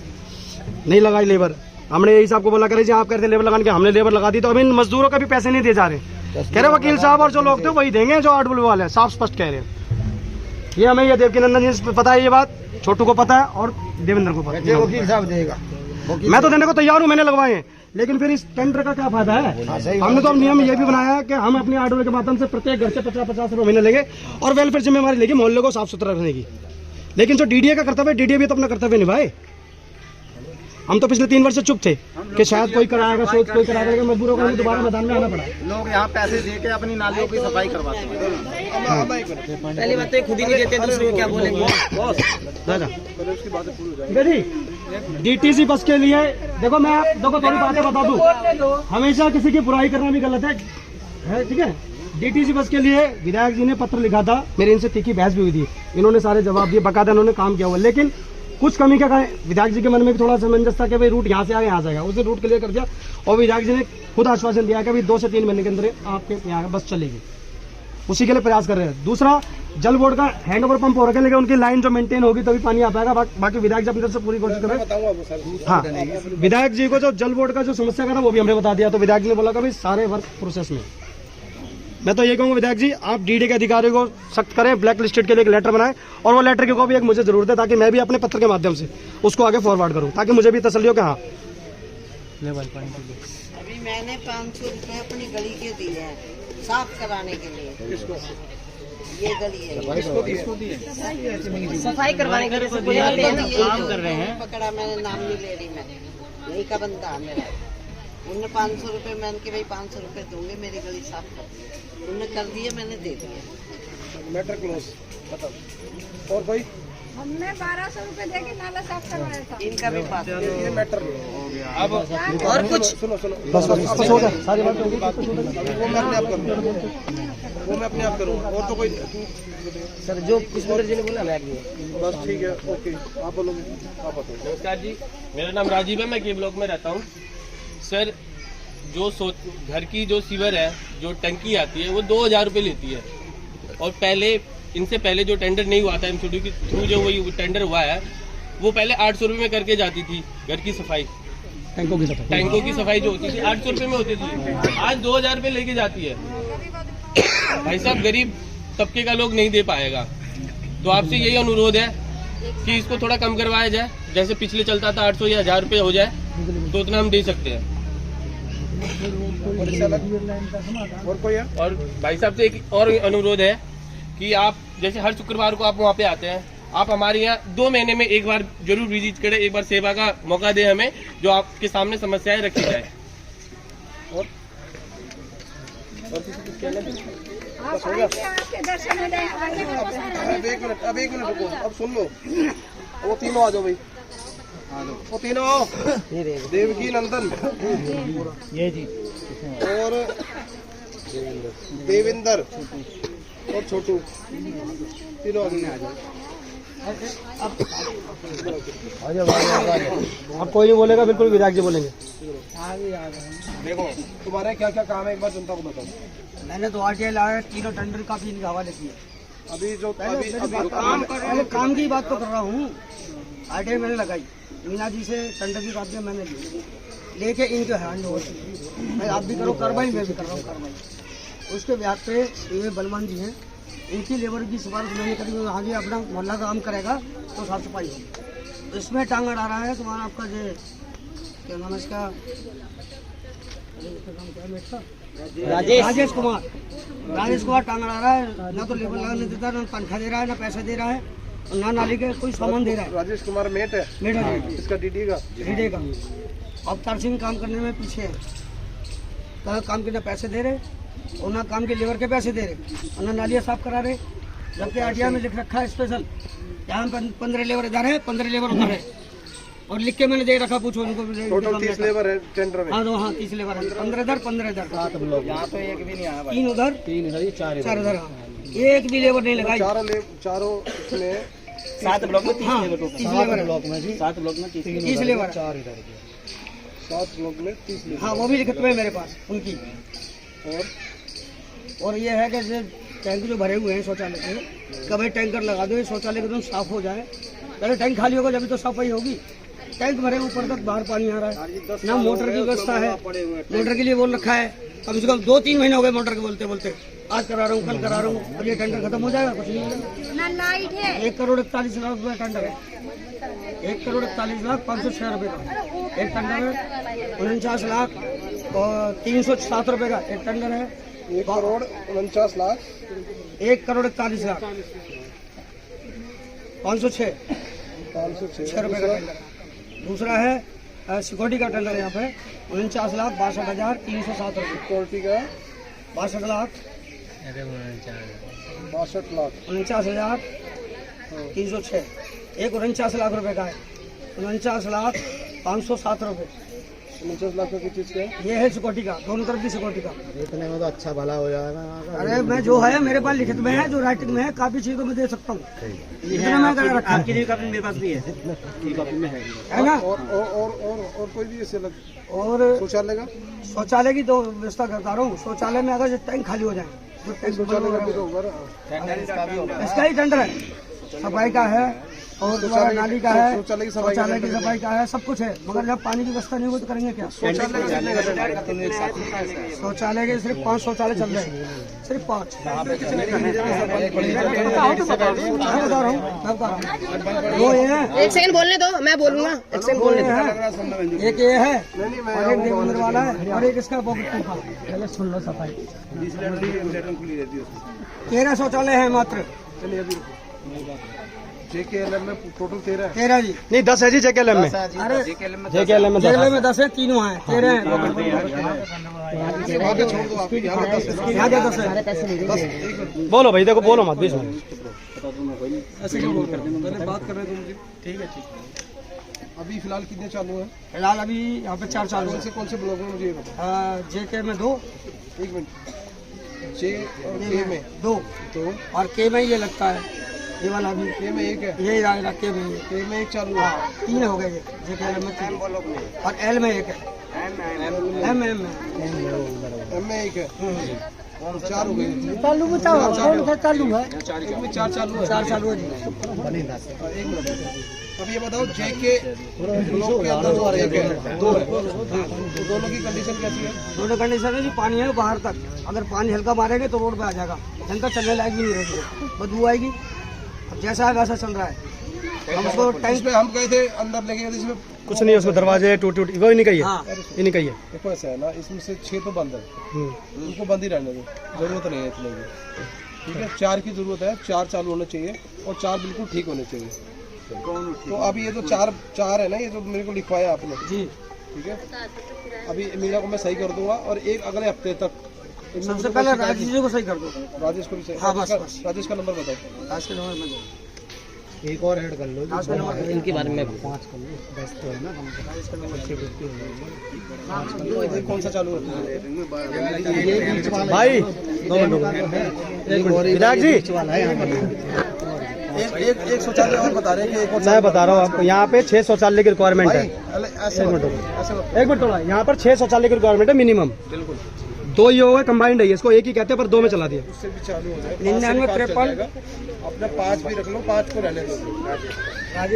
[SPEAKER 5] नहीं लगाई लेबर। हमने यही साहब को बोला, करे जी आप कहते लेबर लगाने के, हमने लेबर लगा दी, तो अब इन मजदूरों का भी पैसे नहीं दिए जा रहे। कह रहे वकील साहब और जो लोग थे वही देंगे जो RW वाले हैं, साफ स्पष्ट कह रहे हैं। ये हमें ये देवकीनंदन जी पता है, ये बात छोटू को पता है और देवेंद्र को पता है।
[SPEAKER 7] वकील साहब देगा,
[SPEAKER 5] मैं तो देने को तैयार हूँ, मैंने लगवाए हैं, लेकिन फिर इस टेंडर का क्या फायदा है? हमने तो अब नियम ये भी बनाया है कि हम अपने RW के माध्यम से प्रत्येक घर से 50-50 रुपये महीने लेंगे और वेलफेयर जिम्मेवारी लेगी मोहल्ले को साफ सुथरा रखने की। लेकिन जो DDA का कर्तव्य है, DDA भी तो अपना कर्तव्य निभाए। हम तो पिछले 3 वर्ष से चुप थे कि शायद कोई कराएगा, सोच कोई कराएगा, मजबूरों को दोबारा मैदान में आना पड़ा।
[SPEAKER 7] लोग यहाँ पैसे दे के अपनी नालियों की सफाई करवाते हैं।
[SPEAKER 1] पहली बात तो खुद ही नहीं देते, दूसरे को क्या बोलेंगे।
[SPEAKER 5] DTC बस के लिए देखो, मैं देखो थोड़ी बातें बता दूं, हमेशा किसी की बुराई करना भी गलत है, ठीक है। DTC बस के लिए विधायक जी ने पत्र लिखा था, मेरे इनसे तीखी बहस भी हुई थी, इन्होंने सारे जवाब दिए, बकायदा इन्होंने काम किया हुआ। लेकिन कुछ कमी क्या कहें, विधायक जी के मन में भी थोड़ा समंजस था कि भाई रूट यहाँ से आगे यहाँ जाएगा, उसने रूट क्लियर कर दिया और विधायक जी ने खुद आश्वासन दिया कि भाई 2 से 3 महीने के अंदर आपके यहाँ बस चलेगी, उसी के लिए प्रयास कर रहे हैं। दूसरा, जल बोर्ड का हैंड ओवर पंप हो रखा है, लेकिन उनकी लाइन जो मेंटेन होगी तभी पानी आ पाएगा। बाकी विधायक जी अपनी तरफ से पूरी कोशिश कर रहे हैं। हाँ, विधायक जी को जो जल बोर्ड का जो समस्या का था वो भी हमने बता दिया, तो विधायक जी ने बोला कि भाई सारे वर्क प्रोसेस में। मैं तो ये कहूँगा विधायक जी, आप DDA के अधिकारियों को सख्त करें, ब्लैक लिस्टेड के लिए एक लेटर बनाएं और वो लेटर की कॉपी एक मुझे जरूरत है, ताकि मैं भी अपने पत्र के माध्यम से उसको आगे फॉरवर्ड करूँ, ताकि मुझे भी तसल्ली हो कि हाँ।
[SPEAKER 11] अभी मैंने 500 रुपये अपनी गली के दिए हैं साफ कराने के लिए। ये गली है,
[SPEAKER 1] सफाई करवाने के लिए
[SPEAKER 11] काम कर रहे हैं। पकड़ा मैंने, नाम नहीं ले रही मैं, यही का बनता है मेरा। उन्होंने 500 रुपये, मैंने कि भाई 500 रुपये दूंगे, मेरी गली साफ कर। उन्होंने कर दिए, मैंने दे दिया।
[SPEAKER 2] Matter close. बताओ और कोई?
[SPEAKER 3] हमने 1200 रुपये देके नाला साफ करवाया था।
[SPEAKER 11] इनका भी पास
[SPEAKER 2] ये मैटर हो गया। अब
[SPEAKER 1] और कुछ
[SPEAKER 2] सुनो
[SPEAKER 5] बस हो गया, सारी बात हो गई।
[SPEAKER 2] वो मैं अपने आप करूँगा, वो मैं अपने आप करूँगा, और तो कोई
[SPEAKER 1] सर जो पुष्पेंद्र जी ने बोला मैं
[SPEAKER 2] बस ठीक है, ओके। आप बोलोगे, आप बताओ।
[SPEAKER 12] नमस्कार जी, मेरा नाम राजीव है, मैं के ब्लॉक में रहता हूँ। सर, जो घर की जो सीवर है, जो टंकी आती है, वो 2000 रुपये लेती है। और पहले, इनसे पहले जो टेंडर नहीं हुआ था, MCD के थ्रू जो वही टेंडर हुआ है, वो पहले 800 रुपये में करके जाती थी घर की सफाई। टैंकों की सफाई जो होती थी 800 रुपये में होती थी, आज 2000 रुपये लेके जाती है। भाई साहब, गरीब तबके का लोग नहीं दे पाएगा, तो आपसे यही अनुरोध है कि इसको थोड़ा कम करवाया जाए। जैसे पिछले चलता था 800 या 1000 रुपये हो जाए तो उतना हम दे सकते हैं।
[SPEAKER 2] और कोई है?
[SPEAKER 12] और भाई साहब से एक और अनुरोध है कि आप जैसे हर शुक्रवार को आप वहाँ पे आते हैं, आप हमारे यहाँ 2 महीने में एक बार जरूर विजिट करें, एक बार सेवा का मौका दें हमें, जो आपके सामने समस्याएं रखी जाए।
[SPEAKER 2] और
[SPEAKER 3] आपके दर्शन में
[SPEAKER 2] अब एक मिनट रुको, अब सुन लो। वो तीनों आ जाओ भाई, वो तीनों आओ। देवकी नंदन,
[SPEAKER 10] ये जी,
[SPEAKER 2] और देवेंद्र और छोटू, तीनों आगे आ जाओ।
[SPEAKER 5] अब कोई नहीं बोलेगा, बिल्कुल विधायक जी बोलेंगे।
[SPEAKER 2] देखो तुम्हारे क्या क्या काम है, एक बार जनता को बताओ।
[SPEAKER 1] मैंने तो RTI लाया, तीनों टेंडर काफी इनके हवाले किए।
[SPEAKER 2] अभी जो
[SPEAKER 1] काम की बात तो कर रहा हूँ। RTI मैंने लगाई, मीना जी से टेंडर की कापियाँ मैंने ली, लेके इनके हैंड ओवर। मैं आप भी करो कार्रवाई, मैं भी कर रहा हूँ कार्रवाई। उसके ब्याज पे ये बलवान जी हैं, इनकी लेबर की सिफारिश मैंने करी, आगे अपना मोहल्ला काम करेगा तो साफ सफाई होगी। इसमें टांग अड़ा रहा है तुम्हारा, आपका जो क्या नाम है इसका, राजेश कुमार टांग अड़ा रहा है। ना तो लेबर लगाने देता, ना तनख्वाह दे रहा है, ना पैसे दे रहा है, और ना नाली के कोई सामान दे रहा है।
[SPEAKER 2] राजेश कुमार मेट है, इसका DDA का।
[SPEAKER 1] अब तरसीम काम करने में पीछे है, तो काम के ना पैसे दे रहे और ना काम के लेबर के पैसे दे रहे और ना नालियाँ साफ करा रहे। जबकि RTI में लिख रखा है स्पेशल, यहाँ 15 लेबर इधर है, 15 लेबर उधर है।
[SPEAKER 5] और लिख के मैंने दे रखा, पूछो उनको।
[SPEAKER 2] टोटल 30 लेबर है टेंडर में।
[SPEAKER 5] हाँ तो हाँ 30 लेबर है, 15 इधर 15 इधर,
[SPEAKER 10] 7 ब्लॉक यहाँ पे एक भी नहीं आया,
[SPEAKER 5] 3 उधर
[SPEAKER 10] 3 इधर 4
[SPEAKER 5] 4 इधर, एक भी लेबर नहीं लगाई।
[SPEAKER 2] चारों इसमें
[SPEAKER 8] 7 ब्लॉक में 30 लेबर टोटल।
[SPEAKER 5] 30 लेबर है,
[SPEAKER 8] 7 ब्लॉक में
[SPEAKER 5] 30 लेबर,
[SPEAKER 10] 4 इधर
[SPEAKER 2] 7 ब्लॉक में 30 लेबर।
[SPEAKER 5] हाँ वो भी लिखित में है मेरे पास उनकी। और ये है कि जो टैंक जो भरे हुए हैं शौचालय के, कभी टैंकर लगा दो, ये शौचालय एकदम साफ हो जाए। पहले टैंक खाली होगा जब तो सफाई होगी। टैंक भरे ऊपर तक बाहर पानी आ रहा है, ना मोटर की व्यवस्था है। मोटर के लिए बोल रखा है, कम से कम 2-3 महीने हो गए मोटर के बोलते बोलते, आज करा रहा हूँ कल करा रहा हूँ, अब ये टेंडर खत्म हो जाएगा, कुछ नहीं मिलेगा।
[SPEAKER 3] ना लाइट है।
[SPEAKER 5] 1 करोड़ 41 लाख रुपये टेंडर है, 1 करोड़ 41 लाख 506 रुपये का एक टेंडर है। 49 लाख और 307 रुपये का एक टेंडर है।
[SPEAKER 2] 1 करोड़ 49 लाख
[SPEAKER 5] 1 करोड़ 41 लाख 506 रुपये का टेंडर। दूसरा है सिक्योरिटी का टेंडर है यहाँ पे, 49 लाख 62,307 रुपये।
[SPEAKER 2] सिक्योरिटी का
[SPEAKER 5] 62 लाख 49,306। एक 49 लाख रुपए का है, 49 लाख 507 रुपये।
[SPEAKER 2] 49 लाख का किस चीज़ का है?
[SPEAKER 5] ये है सिक्योरिटी का, दोनों तरफ की सिक्योरिटी का।
[SPEAKER 10] इतने में तो अच्छा भला हो जाएगा।
[SPEAKER 5] अरे मैं जो है मेरे पास लिखित में है, जो राइटिंग में है, काफी चीज तो मैं दे सकता हूँ। इतना मैं कर रखा
[SPEAKER 8] आपकी लिए काफी मेरे पास भी है, कॉपी में है
[SPEAKER 5] ना।
[SPEAKER 2] और कोई भी ऐसे
[SPEAKER 5] और
[SPEAKER 2] शौचालय का,
[SPEAKER 5] शौचालय की तो व्यवस्था करता रहा हूँ। शौचालय में अगर टैंक खाली हो जाए, जो टैंक
[SPEAKER 2] शौचालय का भी तो होगा ना।
[SPEAKER 5] इसका ही टेंडर है, सफाई का है और तुम्हारा नाली का है,
[SPEAKER 2] शौचालय की
[SPEAKER 5] सफाई का है, सब कुछ है। मगर जब पानी की व्यवस्था नहीं हो तो करेंगे क्या? शौचालय के सिर्फ 5 शौचालय चल रहे हैं, सिर्फ 5। दो ये है,
[SPEAKER 4] एक सेकंड बोलने दो, मैं बोलूंगा। एक सेकंड बोलने दो।
[SPEAKER 5] एक ये है और एक देवेंद्र वाला है और एक इसका पॉकेट का। पहले सुन लो, सफाई 13 शौचालय है मात्र।
[SPEAKER 2] JKLM में टोटल
[SPEAKER 5] 13 जी नहीं 10 है जी JKLM में।
[SPEAKER 8] अरे
[SPEAKER 5] JKLM में 10 है, तीनों हैं, 13 हैं। बोलो भाई, देखो बोलो मत बीच में।
[SPEAKER 2] ऐसे क्यों बोल रहे बात कर रहे हैं तुम? ठीक है। अभी फिलहाल कितने चालू है?
[SPEAKER 5] फिलहाल अभी यहाँ पे 4 चालू है।
[SPEAKER 2] कौन से ब्लॉक में मुझे ये बताओ।
[SPEAKER 5] JK में 2,
[SPEAKER 2] 1 मिनट। J और K में 2
[SPEAKER 5] और K में ये लगता है, ये वाला भी
[SPEAKER 2] K में 1 है,
[SPEAKER 5] यही रहेगा। K में
[SPEAKER 2] K में 1 चालू है,
[SPEAKER 5] 3 हो गए ये JKLM में 3 और L में 1 है, M में
[SPEAKER 2] 1 है, 4 हो गए।
[SPEAKER 5] चालू बताओ, कौन सा चालू है?
[SPEAKER 2] 1 में 4 चालू है,
[SPEAKER 5] 4 चालू है जी।
[SPEAKER 2] 1 मिनट। अब ये बताओ JK ब्लॉक के अंदर 2 है, 2 है, तो दोनों की कंडीशन कैसी है?
[SPEAKER 5] दोनों कंडीशन है जी, पानी है बाहर तक, अगर पानी हल्का मारेंगे तो रोड पे आ जाएगा, जनता चलने लायक भी नहीं रहेगी, बदबू आएगी। अब जैसा है वैसा चल रहा है। हम उसको टैंक
[SPEAKER 2] इसमें हम गए थे अंदर लेके गए थे, इसमें
[SPEAKER 5] कुछ नहीं है, उसमें दरवाजे टूट वो ही नहीं कही है, ये नहीं कही है।
[SPEAKER 2] देखो ऐसा है ना, इसमें से 6 तो बंद है, उनको बंद ही रहने दो, जरूरत नहीं है इतने की। ठीक है, 4 की जरूरत है, 4 चालू होने चाहिए और 4 बिल्कुल ठीक होने चाहिए। तो अभी ये जो 4 है ना, ये जो मेरे को लिखवाया आपने जी, ठीक है, अभी मीरा को मैं सही कर दूंगा और एक अगले हफ्ते तक
[SPEAKER 5] सबसे पहले राजेश जी को सही कर दो।
[SPEAKER 2] राजेश को भी सही।
[SPEAKER 5] हाँ, बस।
[SPEAKER 2] राजेश का नंबर बताओ।
[SPEAKER 5] राजेश का नंबर बताओ।
[SPEAKER 10] एक और ऐड कर लो,
[SPEAKER 8] इनके बारे में
[SPEAKER 10] 5 कर लो, 10 तो है ना।
[SPEAKER 2] कौन सा चालू है
[SPEAKER 5] भाई? 2 मिनट विधायक जी,
[SPEAKER 2] एक शौचालय और बता रहे हैं कि एक और
[SPEAKER 5] मैं बता रहा हूँ आपको, यहाँ पे 6 शौचालय की रिक्वायरमेंट है।
[SPEAKER 2] ऐसे
[SPEAKER 5] एक मिनट थोड़ा, यहाँ पर 6 शौचालय की रिक्वायरमेंट है मिनिमम।
[SPEAKER 2] बिल्कुल
[SPEAKER 5] 2 ये हो गए, कंबाइंड है, इसको एक ही कहते हैं पर 2 में चला दिया।
[SPEAKER 2] उससे भी चालू हो जाए।
[SPEAKER 5] 99-53
[SPEAKER 2] अपने 5 भी रख लो, 5 को रहने दो।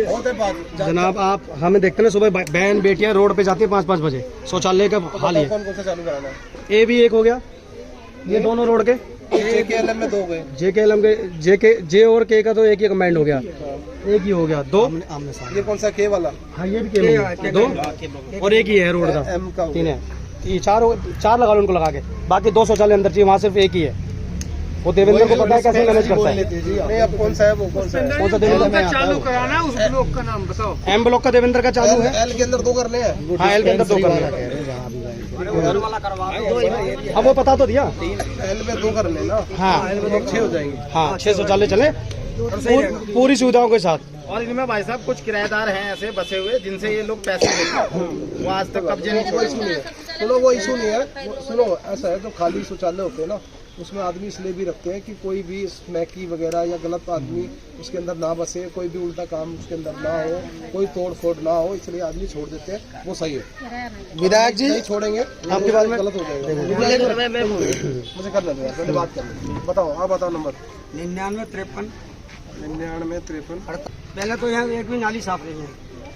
[SPEAKER 2] बहुत है 5
[SPEAKER 5] जनाब। आप हमें देखते हैं सुबह बहन बेटियां रोड पे जाती है 5-5 बजे, शौचालय का हाल है।
[SPEAKER 2] कौन सा चालू कराना है?
[SPEAKER 5] ए भी 1 हो गया, ये दोनों रोड के।
[SPEAKER 2] JKLM में 2 गए,
[SPEAKER 5] JKLM के J और K का तो एक ही कंबाइंड हो गया, एक ही हो गया। 2
[SPEAKER 2] ये कौन सा K वाला?
[SPEAKER 5] हाँ, ये भी K 2 और एक ही है रोड का,
[SPEAKER 2] M का
[SPEAKER 5] 3 है। ये 4 लगा लो उनको लगा के, बाकी 2 शौचालय अंदर चाहिए, वहाँ सिर्फ एक ही है। वो देवेंद्र को पता है कैसे मैनेज करता है।
[SPEAKER 2] नहीं, अब कौन सा है वो? कौन सा
[SPEAKER 5] देवेंद्र
[SPEAKER 2] चालू कराना है? उस ब्लॉक का नाम बताओ।
[SPEAKER 5] M ब्लॉक का देवेंद्र का चालू है।
[SPEAKER 2] L के अंदर 2 करने हैं।
[SPEAKER 5] हाँ, L के अंदर 2 करने हैं। अब वो पता तो दिया,
[SPEAKER 2] L में 2 करने ना।
[SPEAKER 5] हाँ,
[SPEAKER 2] 6 हो जाएंगे।
[SPEAKER 5] हाँ, 6 शौचालय चले, पूरी सुविधाओं के साथ।
[SPEAKER 7] और इनमें भाई साहब कुछ किराएदार हैं ऐसे बसे हुए जिनसे ये लोग पैसे लेते हैं, वो आज तक कब्जे नहीं छोड़े।
[SPEAKER 2] सुनो वो इशू नहीं है, सुनो ऐसा है जो खाली शौचालय होते हैं ना उसमें आदमी इसलिए भी रखते हैं कि कोई भी स्मैकी वगैरह या गलत आदमी उसके अंदर ना बसे, कोई भी उल्टा काम उसके अंदर ना हो, कोई तोड़ फोड़ ना हो, इसलिए आदमी छोड़ देते हैं, वो सही है।
[SPEAKER 5] विधायक जी
[SPEAKER 2] नहीं छोड़ेंगे आपके बारे में गलत हो जाएगा। मुझे कर लेते पहले बात कर लेते, बताओ आप बताओ नंबर
[SPEAKER 1] 9953
[SPEAKER 2] 9953।
[SPEAKER 1] पहले तो यहाँ एक भी नाली साफ नहीं है।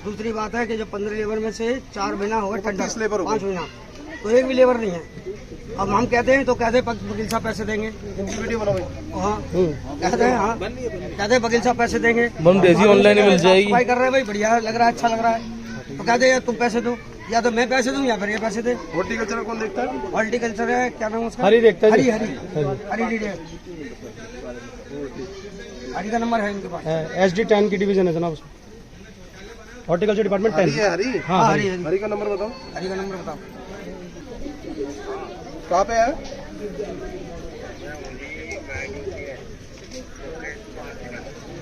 [SPEAKER 1] दूसरी बात है कि जो 15 लेबर में से 4 महीना होगा ठंडा, 5 महीना तो एक भी लेबर नहीं है। अब हम कहते हैं तो कहते वकील साहब पैसे देंगे, हाँ कहते हैं, हाँ कहते वकील साहब पैसे देंगे,
[SPEAKER 12] ऑनलाइन मिल जाएगी।
[SPEAKER 1] सफाई कर रहे हैं भाई, बढ़िया लग रहा है, अच्छा लग रहा है, तो कहते हैं तुम पैसे दो, या तो मैं पैसे दूं या फिर ये पैसे दे।
[SPEAKER 2] हॉर्टिकल्चर कौन देखता है?
[SPEAKER 1] हॉर्टिकल्चर है, क्या नाम उसका?
[SPEAKER 5] हरी देखता है।
[SPEAKER 1] हरी का नंबर है इनके पास,
[SPEAKER 5] SD 10 की डिवीजन है जनाब उसमें, हॉर्टिकल्चर डिपार्टमेंट 10
[SPEAKER 2] है। हरी
[SPEAKER 5] हाँ
[SPEAKER 2] हरी का नंबर बताओ।
[SPEAKER 1] हरी का नंबर बताओ
[SPEAKER 2] कहाँ पे है?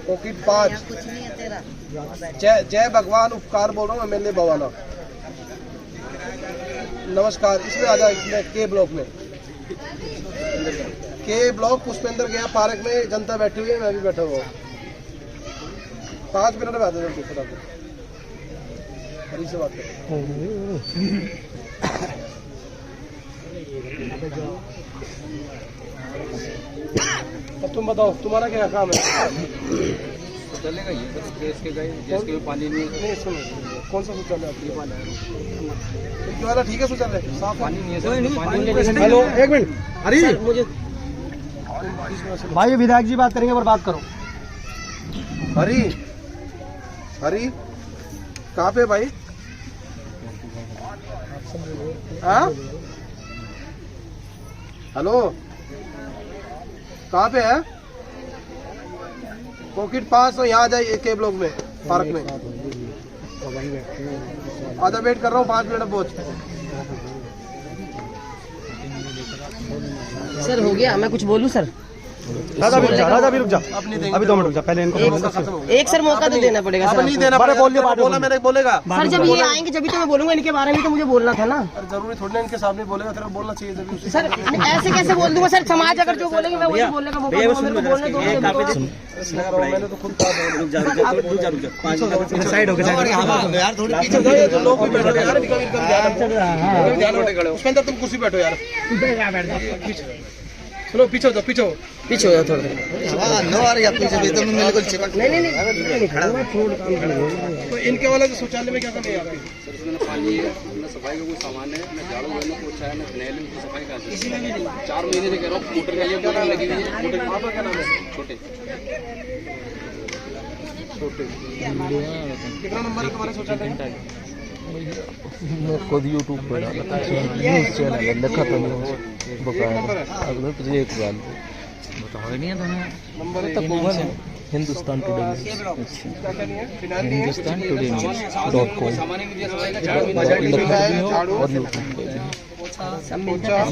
[SPEAKER 2] पॉकेट 5। जय भगवान उपकार बोल रहा हूँ, MLA भवाना। नमस्कार, इसमें आ जाए, इसमें के ब्लॉक में, के ब्लॉक पुष्पेंद्र गया पार्क में, जनता बैठी हुई है, मैं भी बैठा हुआ हूँ। 5 मिनट में आ जाए फटाफट, हरी से बात करें। अब तुम बताओ तुम्हारा क्या काम है?
[SPEAKER 8] चलेगा ये बस के पानी नहीं
[SPEAKER 2] सुनो कौन सा शौचालय आपके पास वाला? ठीक है शौचालय साफ
[SPEAKER 8] पानी नहीं है।
[SPEAKER 5] हेलो एक मिनट, हरी मुझे भाई विधायक जी बात करेंगे, पर बात करो।
[SPEAKER 2] हरी हरी कहाँ पे भाई? हाँ हेलो कहाँ पे है? पॉकेट 5 तो यहाँ आ जाइए, के ब्लॉक में पार्क में। आधा वेट कर रहा हूँ, 5 मिनट पहुँच।
[SPEAKER 1] सर हो गया, मैं कुछ बोलूं सर?
[SPEAKER 5] राजा भी रुक जा, अभी 2 मिनट रुक जा, पहले इनको
[SPEAKER 1] एक सर मौका तो देना पड़ेगा सर।
[SPEAKER 2] नहीं देना पड़ेगा, बोला मैंने, बोलेगा
[SPEAKER 1] सर जब ये आएंगे जब तो मैं बोलूंगा, इनके बारे में तो मुझे बोलना था ना।
[SPEAKER 2] जरूरी थोड़ी ना इनके सामने बोलेगा, तेरे को बोलना चाहिए जरूर।
[SPEAKER 1] सर ऐसे कैसे बोल दूंगा सर? समाज अगर जो बोलेंगे मैं वही बोलने का मौका दूंगा, मेरे को बोलने दो।
[SPEAKER 2] मैंने तो खुद कहा, रुक जा
[SPEAKER 5] साइड हो गया
[SPEAKER 2] यार, थोड़ी पीछे लोग भी बैठो यार, उसके अंदर तुम कुर्सी बैठो यार, चलो पीछे हो जाओ, पीछे हो जाओ थोड़ा। तो इनके वाला जो शौचालय में क्या करने आ रहा है?
[SPEAKER 8] पानी है, सफाई का कोई सामान है, मैं झाड़ू लेना पोछा है, मैं फिनाइल की सफाई का 4 महीने से कह रहा हूँ। मोटर लगी हुई है, मोटर पापा का नाम है छोटे।
[SPEAKER 2] कितना नंबर है तुम्हारे शौचालय?
[SPEAKER 12] मैं खुद यूट्यूब पर डाला न्यूज़ चैनल है, लिखा तो नहीं बकाया अगले तुझे एक बार बताओ नहीं है
[SPEAKER 2] नंबर
[SPEAKER 12] है हिंदुस्तान टुडे हिंदुस्तान टुडे न्यूज़.com और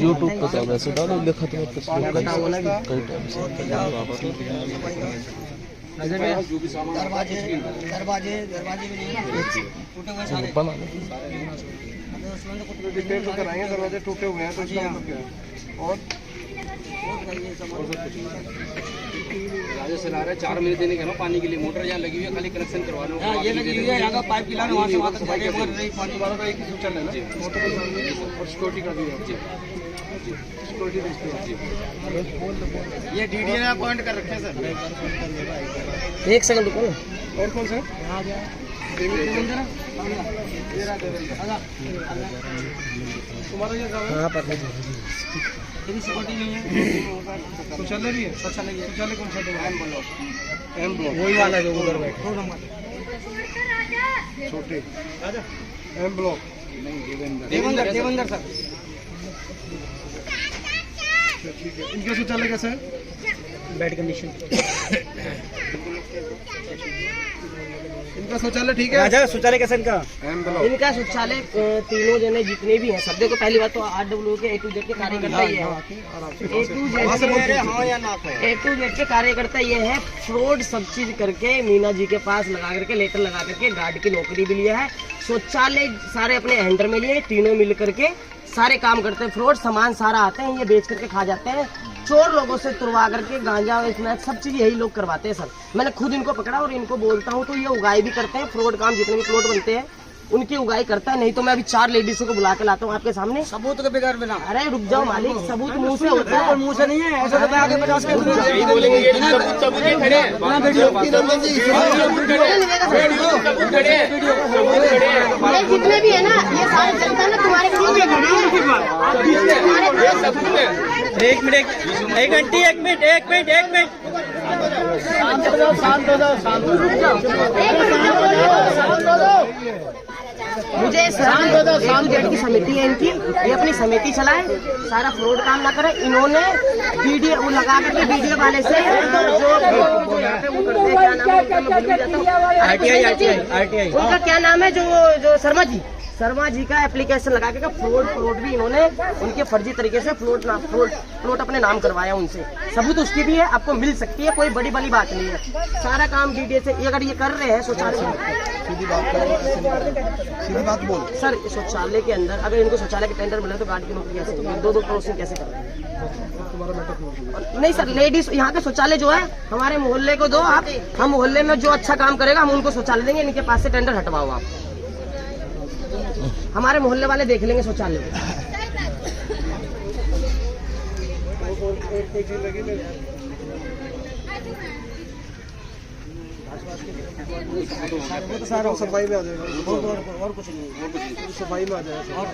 [SPEAKER 12] यूट्यूब पर तो वैसे डालो, लिखा तो कई टाइम से
[SPEAKER 1] दरवाजे
[SPEAKER 12] बना
[SPEAKER 2] डिटेल तो कराएंगे, दरवाजे टूटे हुए हैं तो इसका मतलब क्या है? और
[SPEAKER 8] राजा चला रहा है, 4 महीने देने कह रहा हूँ पानी के लिए। मोटर यहाँ लगी हुई है, खाली कनेक्शन करवा लो।
[SPEAKER 1] ये लगी हुई है, यहाँ का पाइप खिलाना, वहाँ से वहाँ तक जाके
[SPEAKER 2] पानी वाला का एक ही शौचालय है ना, और सिक्योरिटी का भी है। सिक्योरिटी
[SPEAKER 7] ये DDA ने अपॉइंट कर रखे हैं सर।
[SPEAKER 1] एक सेकंड रुको ना।
[SPEAKER 2] और कौन सा? तुम्हारा क्या काम है?
[SPEAKER 1] हाँ पता
[SPEAKER 2] सिक्योरिटी नहीं है, शौचालय भी है। शौचालय कौन सा? M ब्लॉक
[SPEAKER 1] वही वाला जो उधर बैठे
[SPEAKER 2] छोटे M ब्लॉक
[SPEAKER 1] देवेंद्र सर।
[SPEAKER 2] ठीक है। इनका शौचालय कैसा है?
[SPEAKER 5] Bed condition.
[SPEAKER 2] इनका शौचालय ठीक है?
[SPEAKER 5] राजा शौचालय कैसा इनका?
[SPEAKER 1] इनका शौचालय तीनों जने जितने भी हैं सब, देखो पहली बात तो RW के A to Z के कार्यकर्ता ये है, A to Z के कार्यकर्ता ये है। फ्रॉड सब चीज करके मीना जी के पास लगा करके लेटर लगा करके गार्ड की नौकरी भी लिया है। शौचालय सारे अपने हैंडर में लिए, तीनों मिल करके सारे काम करते हैं। फ्रॉड सामान सारा आते हैं, ये बेच करके खा जाते हैं। चोर लोगों से तुड़वा करके गांजा इसमें सब चीज यही लोग करवाते हैं सर। मैंने खुद इनको पकड़ा और इनको बोलता हूँ तो ये उगाई भी करते हैं। फ्रॉड काम जितने भी प्लॉट बनते हैं उनकी उगाई करता है। नहीं तो मैं अभी 4 लेडीजों को बुला के लाता हूँ आपके सामने।
[SPEAKER 5] सबूत के बगैर बिना।
[SPEAKER 1] अरे रुक जाओ मालिक, सबूत मुंह से होता है,
[SPEAKER 5] मुंह से नहीं है। ऐसा तो आगे 50 के
[SPEAKER 3] जितने भी है ना ये सारे जनता ना तुम्हारे
[SPEAKER 5] एक मिनट
[SPEAKER 1] मुझे सर की समिति है इनकी, ये अपनी समिति चलाए, सारा फ्रॉड काम ना करे। इन्होंने वीडियो लगा करके वीडियो वाले से RTI उनका क्या नाम है जो शर्मा जी का एप्लीकेशन लगा के फ्रॉड भी इन्होंने उनके फर्जी तरीके से फ्लॉट अपने नाम करवाया उनसे। सबूत उसकी भी है, आपको मिल सकती है, कोई बड़ी बात नहीं है। सारा काम DDA से अगर ये कर रहे हैं शौचालय,
[SPEAKER 2] सीधी बात बोल
[SPEAKER 1] सर शौचालय के अंदर अगर इनको शौचालय के टेंडर मिले तो गार्ड की नौकरी कैसे, 2 क्रॉसिंग कैसे कर रहे हैं? नहीं सर, लेडीज यहाँ के शौचालय जो है हमारे मोहल्ले को दो आप, हम मोहल्ले में जो अच्छा काम करेगा हम उनको शौचालय देंगे। इनके पास से टेंडर हटवाओ आप, हमारे मोहल्ले वाले देख लेंगे शौचालय।
[SPEAKER 2] सारा सफाई में आ जाएगा और कुछ नहीं, सफाई में आ जाएगा।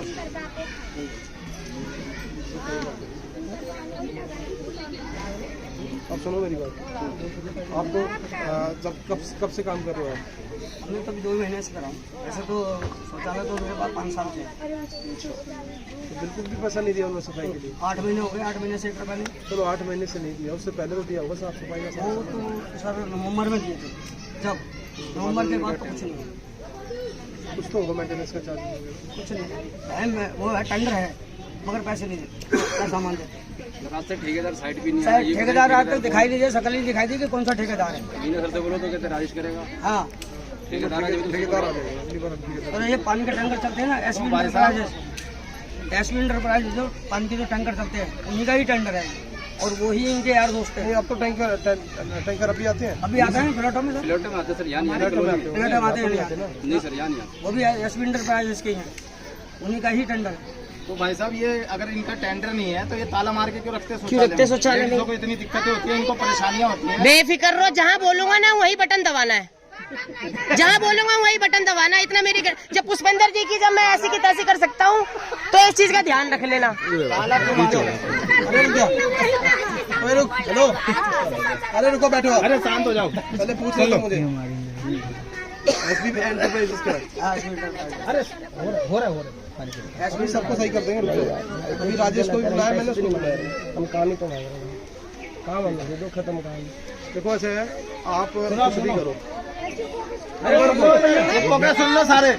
[SPEAKER 2] अब सुनो मेरी बात, आपको जब कब से काम कर रहे हो आप?
[SPEAKER 5] मैं तो 2 महीने से कर रहा हूँ। ऐसे तो शौचालय तो मेरे पास 5 साल से है।
[SPEAKER 2] तो बिल्कुल भी पैसा नहीं दिया उन्होंने सफाई के लिए?
[SPEAKER 5] 8 महीने हो गए, 8 महीने से 1 रुपया नहीं।
[SPEAKER 2] चलो 8 महीने से नहीं दिया, उससे पहले तो दिया होगा साफ सफाई का?
[SPEAKER 5] वो तो सर नवंबर में दिए थे, जब नवंबर के बाद तो कुछ नहीं।
[SPEAKER 2] कुछ तो होगा मेंटेनेंस का चार्ज?
[SPEAKER 5] कुछ नहीं, वो है टेंडर है मगर पैसे नहीं देते, क्या सामान देते।
[SPEAKER 8] ठेकेदार साइड भी नहीं,
[SPEAKER 5] ठेकेदार आज तक दिखाई नहीं दिया, शकल नहीं दिखाई दी कि कौन सा ठेकेदार है।
[SPEAKER 8] सर से बोलो तो कहते राजेश करेगा।
[SPEAKER 5] हाँ
[SPEAKER 2] ठेकेदार आ जाएगा।
[SPEAKER 5] और ये पानी के टैंकर चलते हैं ना, एसवी इंटरप्राइज जो पानी के जो टैंकर चलते हैं उन्हीं का ही टेंडर है और वही इनके यार दोस्त है।
[SPEAKER 2] अब तो टैंकर अभी आते हैं?
[SPEAKER 5] अभी आते हैं फ्लैटों में,
[SPEAKER 8] फ्लैटों में आते सर, यहाँ
[SPEAKER 5] फ्लैटों में आते हैं
[SPEAKER 8] नहीं सर, यहाँ नहीं आते।
[SPEAKER 5] वो भी एसवी इंटरप्राइज के ही हैं, उन्हीं का ही टेंडर है।
[SPEAKER 7] तो भाई साहब ये अगर इनका टेंडर नहीं है तो ये ताला मार के क्यों रखते हैं?
[SPEAKER 1] शौचालय नहीं
[SPEAKER 7] को इतनी दिक्कतें होती है, इनको परेशानियां होती हैं।
[SPEAKER 1] बेफिक्र रहो, जहाँ बोलूंगा ना वही बटन दबाना है, जहाँ बोलूंगा वही बटन दबाना। इतना मेरी जब पुष्पेंद्र जी की जब मैं ऐसी की तैसी कर सकता हूँ तो इस चीज का ध्यान रख लेना।
[SPEAKER 2] अरे रुको बैठो,
[SPEAKER 7] अरे शांत हो जाओ,
[SPEAKER 2] पहले पूछ लो मुझे। एसबी एंटरप्राइजेस का
[SPEAKER 5] अरे हो रहा है
[SPEAKER 2] एसबी सबको सही कर देंगे। अभी राजेश को भी बुलाया मैंने, उसको बुलाया।
[SPEAKER 5] हम काम ही तो मांग रहे हैं, काम दो खत्म काम।
[SPEAKER 2] देखो ऐसे है, आप कुछ भी करो।
[SPEAKER 7] सुन लो सारे,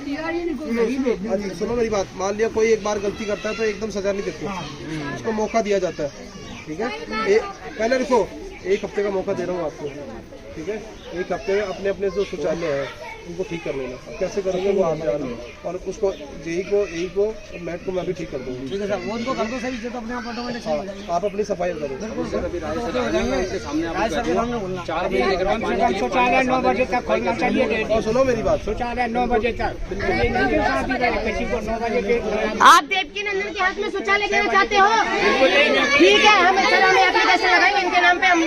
[SPEAKER 2] सुनो मेरी बात। मान लिया कोई एक बार गलती करता है तो एकदम सजा नहीं देते, उसको मौका दिया जाता है, ठीक है? पहले रुको, 1 हफ्ते का मौका दे रहा हूँ आपको, ठीक है? 1 हफ्ते में अपने अपने जो शौचालय है उनको ठीक कर लेना। कैसे करोगे वो आप जान लो, और उसको जेई को और मैट को मैं भी ठीक कर दूंगा।
[SPEAKER 5] ठीक है सर, वो उनको कर दो सही से, तो अपने आप ऑटोमेटिक सही हो जाएगा।
[SPEAKER 2] आप अपनी सफाई करो।
[SPEAKER 8] सामने
[SPEAKER 5] 4 बजे शौचालय 9 बजे तक खोलना चाहिए।
[SPEAKER 2] और सुनो मेरी बात,
[SPEAKER 5] शौचालय 9 बजे तक, किसी को 9 बजे।
[SPEAKER 3] आप देवकी नंदन के हाथ में शौचालय देना चाहते हो? ठीक है, हम एप्लीकेशन लगाएंगे इनके नाम पे, हम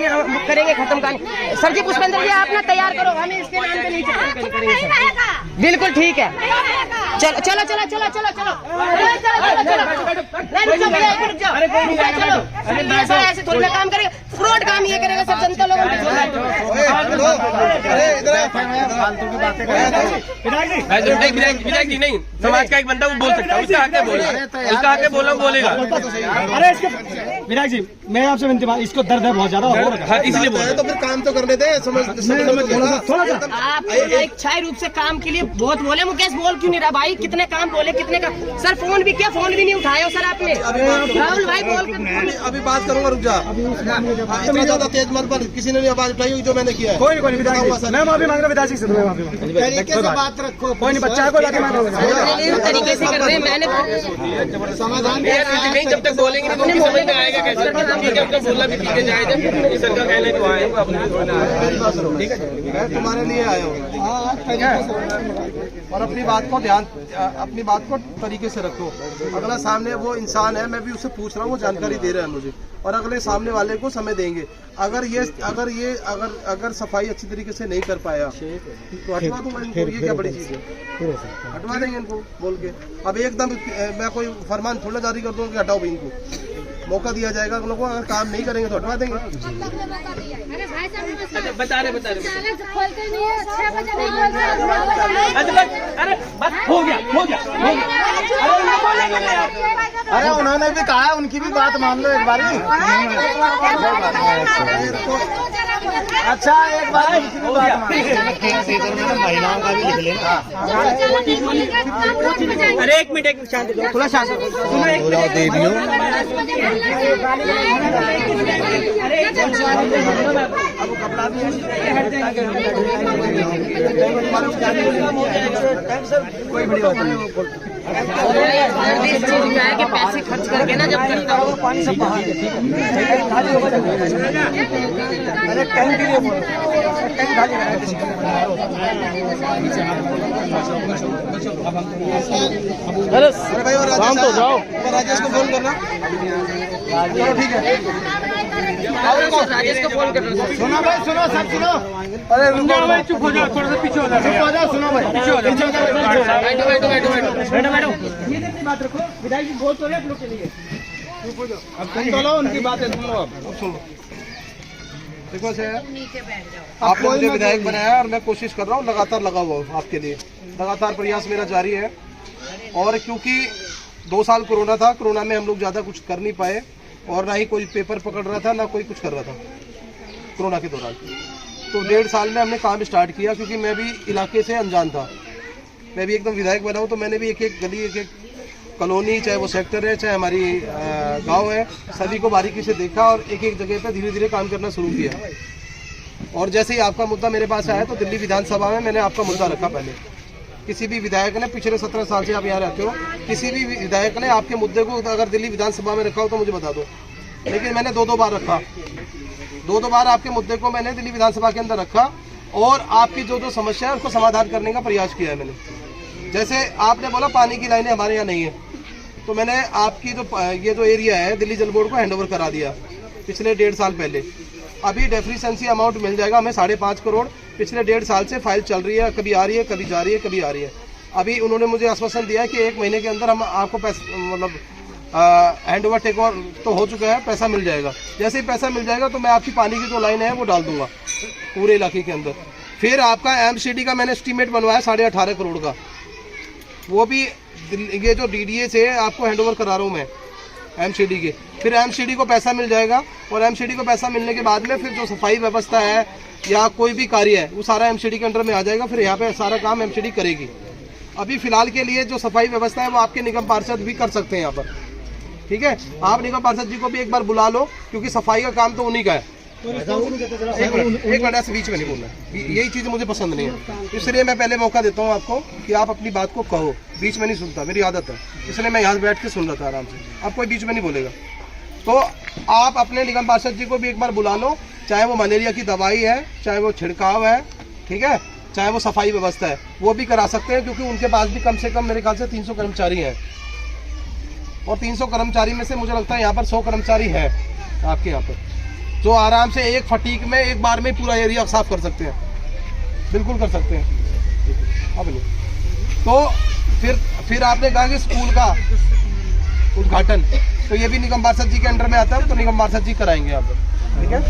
[SPEAKER 3] करेंगे खत्म कहानी। सर जी पुष्पेंद्र जी आप ना तैयार करो, हमें इसके नाम पे नहीं करेंगे। बिल्कुल ठीक है, चलो चलो चलो चलो चलो चलो चलो, ऐसे थोड़ी ना काम करेगा, फ्रॉड काम ये करेगा सब जनता लोगों को।
[SPEAKER 12] विधायक जी नहीं, समाज का एक बंदा वो बोल सकता है, उसका आके बोलेगा, उसका आके बोलेगा।
[SPEAKER 5] विधायक जी मैं आपसे विनती, इसको दर्द है बहुत ज्यादा,
[SPEAKER 2] इसलिए बोल रहे हैं, तो फिर काम तो करने दे, समझ
[SPEAKER 5] थोड़ा सा
[SPEAKER 1] आप इच्छाई रूप से काम के लिए बहुत बोले, मुकेश बोल क्यों नहीं रहा भाई? कितने काम बोले, कितने का सर फोन भी किया, फोन भी नहीं उठाया सर आपने। राहुल भाई बोल
[SPEAKER 2] अभी बात करूंगा, रुक जा। इतना ज्यादा तेज मत पर किसी ने नहीं आवाज उठाई हुई जो मैंने किया है।
[SPEAKER 5] कोई नहीं मैं माफी मांग रहा विधायक जी से, मैं माफी मांग
[SPEAKER 7] तरीके से बात रखो,
[SPEAKER 5] कोई नहीं, बच्चा को लाके मांग
[SPEAKER 1] तरीके से कर रहे हैं। मैंने
[SPEAKER 7] समाधान
[SPEAKER 12] नहीं, जब तक बोलेंगे तो उनकी समझ में आएगा कैसे, जब तक बोलना भी ठीक है जाए, जब सर का कहने तो आए
[SPEAKER 2] ठीक है, तुम्हारे लिए आया हूँ। और अपनी बात को अपनी बात को तरीके से रखो। अगला सामने वो इंसान है, मैं भी उससे पूछ रहा हूँ, वो जानकारी दे रहा है मुझे, और अगले सामने वाले को समय देंगे। अगर सफाई अच्छी तरीके से नहीं कर पाया तो हटवा दूंगा इनको, ये क्या बड़ी चीज है, हटवा देंगे इनको बोल के। अब एकदम मैं कोई फरमान थोड़ा जारी कर दूंगा कि हटाओ भाई इनको, मौका दिया जाएगा अगलों को, अगर काम नहीं करेंगे तो हटवा देंगे।
[SPEAKER 12] बता रहे
[SPEAKER 8] अरे बस हो गया।
[SPEAKER 7] अरे उन्होंने भी कहा है, उनकी भी बात मान लो एक बारी। अच्छा एक बार उनकी भी बात मान लो, महिलाओं का भी लिख लेना।
[SPEAKER 8] अरे एक मिनट शांत हो, थोड़ा शांत हो, सुनो एक
[SPEAKER 5] कोई बड़ी बात नहीं।
[SPEAKER 1] कि पैसे खर्च करके ना जब करता हूँ
[SPEAKER 5] पानी सब बहा देते हैं। अरे टैंक के लिए बोलो, टैंक खाली
[SPEAKER 2] अरे भाई राजेश को फोन करना, चलो ठीक है।
[SPEAKER 1] राजेश को फोन कर रहा हूँ।
[SPEAKER 7] सुनो भाई, सुनो सब सुनो।
[SPEAKER 2] अरे रुको
[SPEAKER 8] भाई, चुप हो जाओ, थोड़ा सा पीछे हो जाओ,
[SPEAKER 7] सुनो भाई,
[SPEAKER 1] बैठो।
[SPEAKER 5] ये बात रखो, विधायक जी बोल तो रहे आप लोग के लिए,
[SPEAKER 7] अब तुम बोलो उनकी बातें सुन लो।
[SPEAKER 2] अब सुनो, देखो से आपने मुझे विधायक बनाया और मैं कोशिश कर रहा हूँ, लगातार लगा हुआ हूँ आपके लिए, लगातार प्रयास मेरा जारी है। और क्योंकि 2 साल कोरोना था, कोरोना में हम लोग ज़्यादा कुछ कर नहीं पाए, और ना ही कोई पेपर पकड़ रहा था, ना कोई कुछ कर रहा था कोरोना के दौरान। तो 1.5 साल में हमने काम स्टार्ट किया, क्योंकि मैं भी इलाके से अनजान था, मैं भी एकदम विधायक बना हूँ, तो मैंने भी एक एक गली, एक एक कॉलोनी, चाहे वो सेक्टर है, चाहे हमारी गांव है, सभी को बारीकी से देखा और एक एक जगह पे धीरे धीरे काम करना शुरू किया। और जैसे ही आपका मुद्दा मेरे पास आया तो दिल्ली विधानसभा में मैंने आपका मुद्दा रखा। पहले किसी भी विधायक ने, पिछले 17 साल से आप यहाँ रहते हो, किसी भी विधायक ने आपके मुद्दे को अगर दिल्ली विधानसभा में रखा हो तो मुझे बता दो। लेकिन मैंने 2-2 बार रखा, 2-2 बार आपके मुद्दे को मैंने दिल्ली विधानसभा के अंदर रखा, और आपकी जो समस्या है उसको समाधान करने का प्रयास किया है मैंने। जैसे आपने बोला पानी की लाइनें हमारे यहाँ नहीं है, तो मैंने आपकी ये जो एरिया है दिल्ली जल बोर्ड को हैंडओवर करा दिया पिछले 1.5 साल पहले। अभी डेफिशिएंसी अमाउंट मिल जाएगा हमें 5.5 करोड़। पिछले 1.5 साल से फाइल चल रही है, कभी आ रही है, कभी जा रही है, कभी आ रही है। अभी उन्होंने मुझे आश्वासन दिया है कि 1 महीने के अंदर हम आपको पैसा, मतलब हैंड ओवर टेक ओवर तो हो चुका है, पैसा मिल जाएगा। जैसे ही पैसा मिल जाएगा तो मैं आपकी पानी की जो लाइन है वो डाल दूंगा पूरे इलाके के अंदर। फिर आपका एमसीडी का मैंने एस्टीमेट बनवाया 18.5 करोड़ का, वो भी ये जो डीडीए से आपको हैंड ओवर करा रहा हूँ मैं एमसीडी के। फिर एमसीडी को पैसा मिल जाएगा, और एमसीडी को पैसा मिलने के बाद में फिर जो सफाई व्यवस्था है या कोई भी कार्य है वो सारा एमसीडी के अंडर में आ जाएगा। फिर यहाँ पे सारा काम एमसीडी करेगी। अभी फिलहाल के लिए जो सफाई व्यवस्था है वो आपके निगम पार्षद भी कर सकते हैं यहाँ पर, ठीक है। आप निगम पार्षद जी को भी एक बार बुला लो, क्योंकि सफाई का काम तो उन्हीं का है। एक मिनट ऐसे बीच में नहीं बोलना, यही चीज़ मुझे पसंद नहीं है, इसलिए मैं पहले मौका देता हूँ आपको कि आप अपनी बात को कहो। बीच में नहीं सुनता, मेरी आदत है, इसलिए मैं यहाँ बैठ के सुन रहा था आराम से। आप कोई बीच में नहीं बोलेगा। तो आप अपने निगम पार्षद जी को भी एक बार बुला लो, चाहे वो मलेरिया की दवाई है, चाहे वो छिड़काव है, ठीक है, चाहे वो सफाई व्यवस्था है, वो भी करा सकते हैं। क्योंकि उनके पास भी कम से कम मेरे ख्याल से 300 कर्मचारी हैं, और 300 कर्मचारी में से मुझे लगता है यहाँ पर 100 कर्मचारी है आपके यहाँ पर, जो आराम से एक फटीक में एक बार में पूरा एरिया साफ कर सकते हैं। बिल्कुल कर सकते हैं। अब नहीं तो फिर आपने कहा कि स्कूल का उद्घाटन, तो ये भी निगम पार्षद जी के अंडर में आता है, तो निगम पार्षद जी कराएंगे यहाँ पर, ठीक है।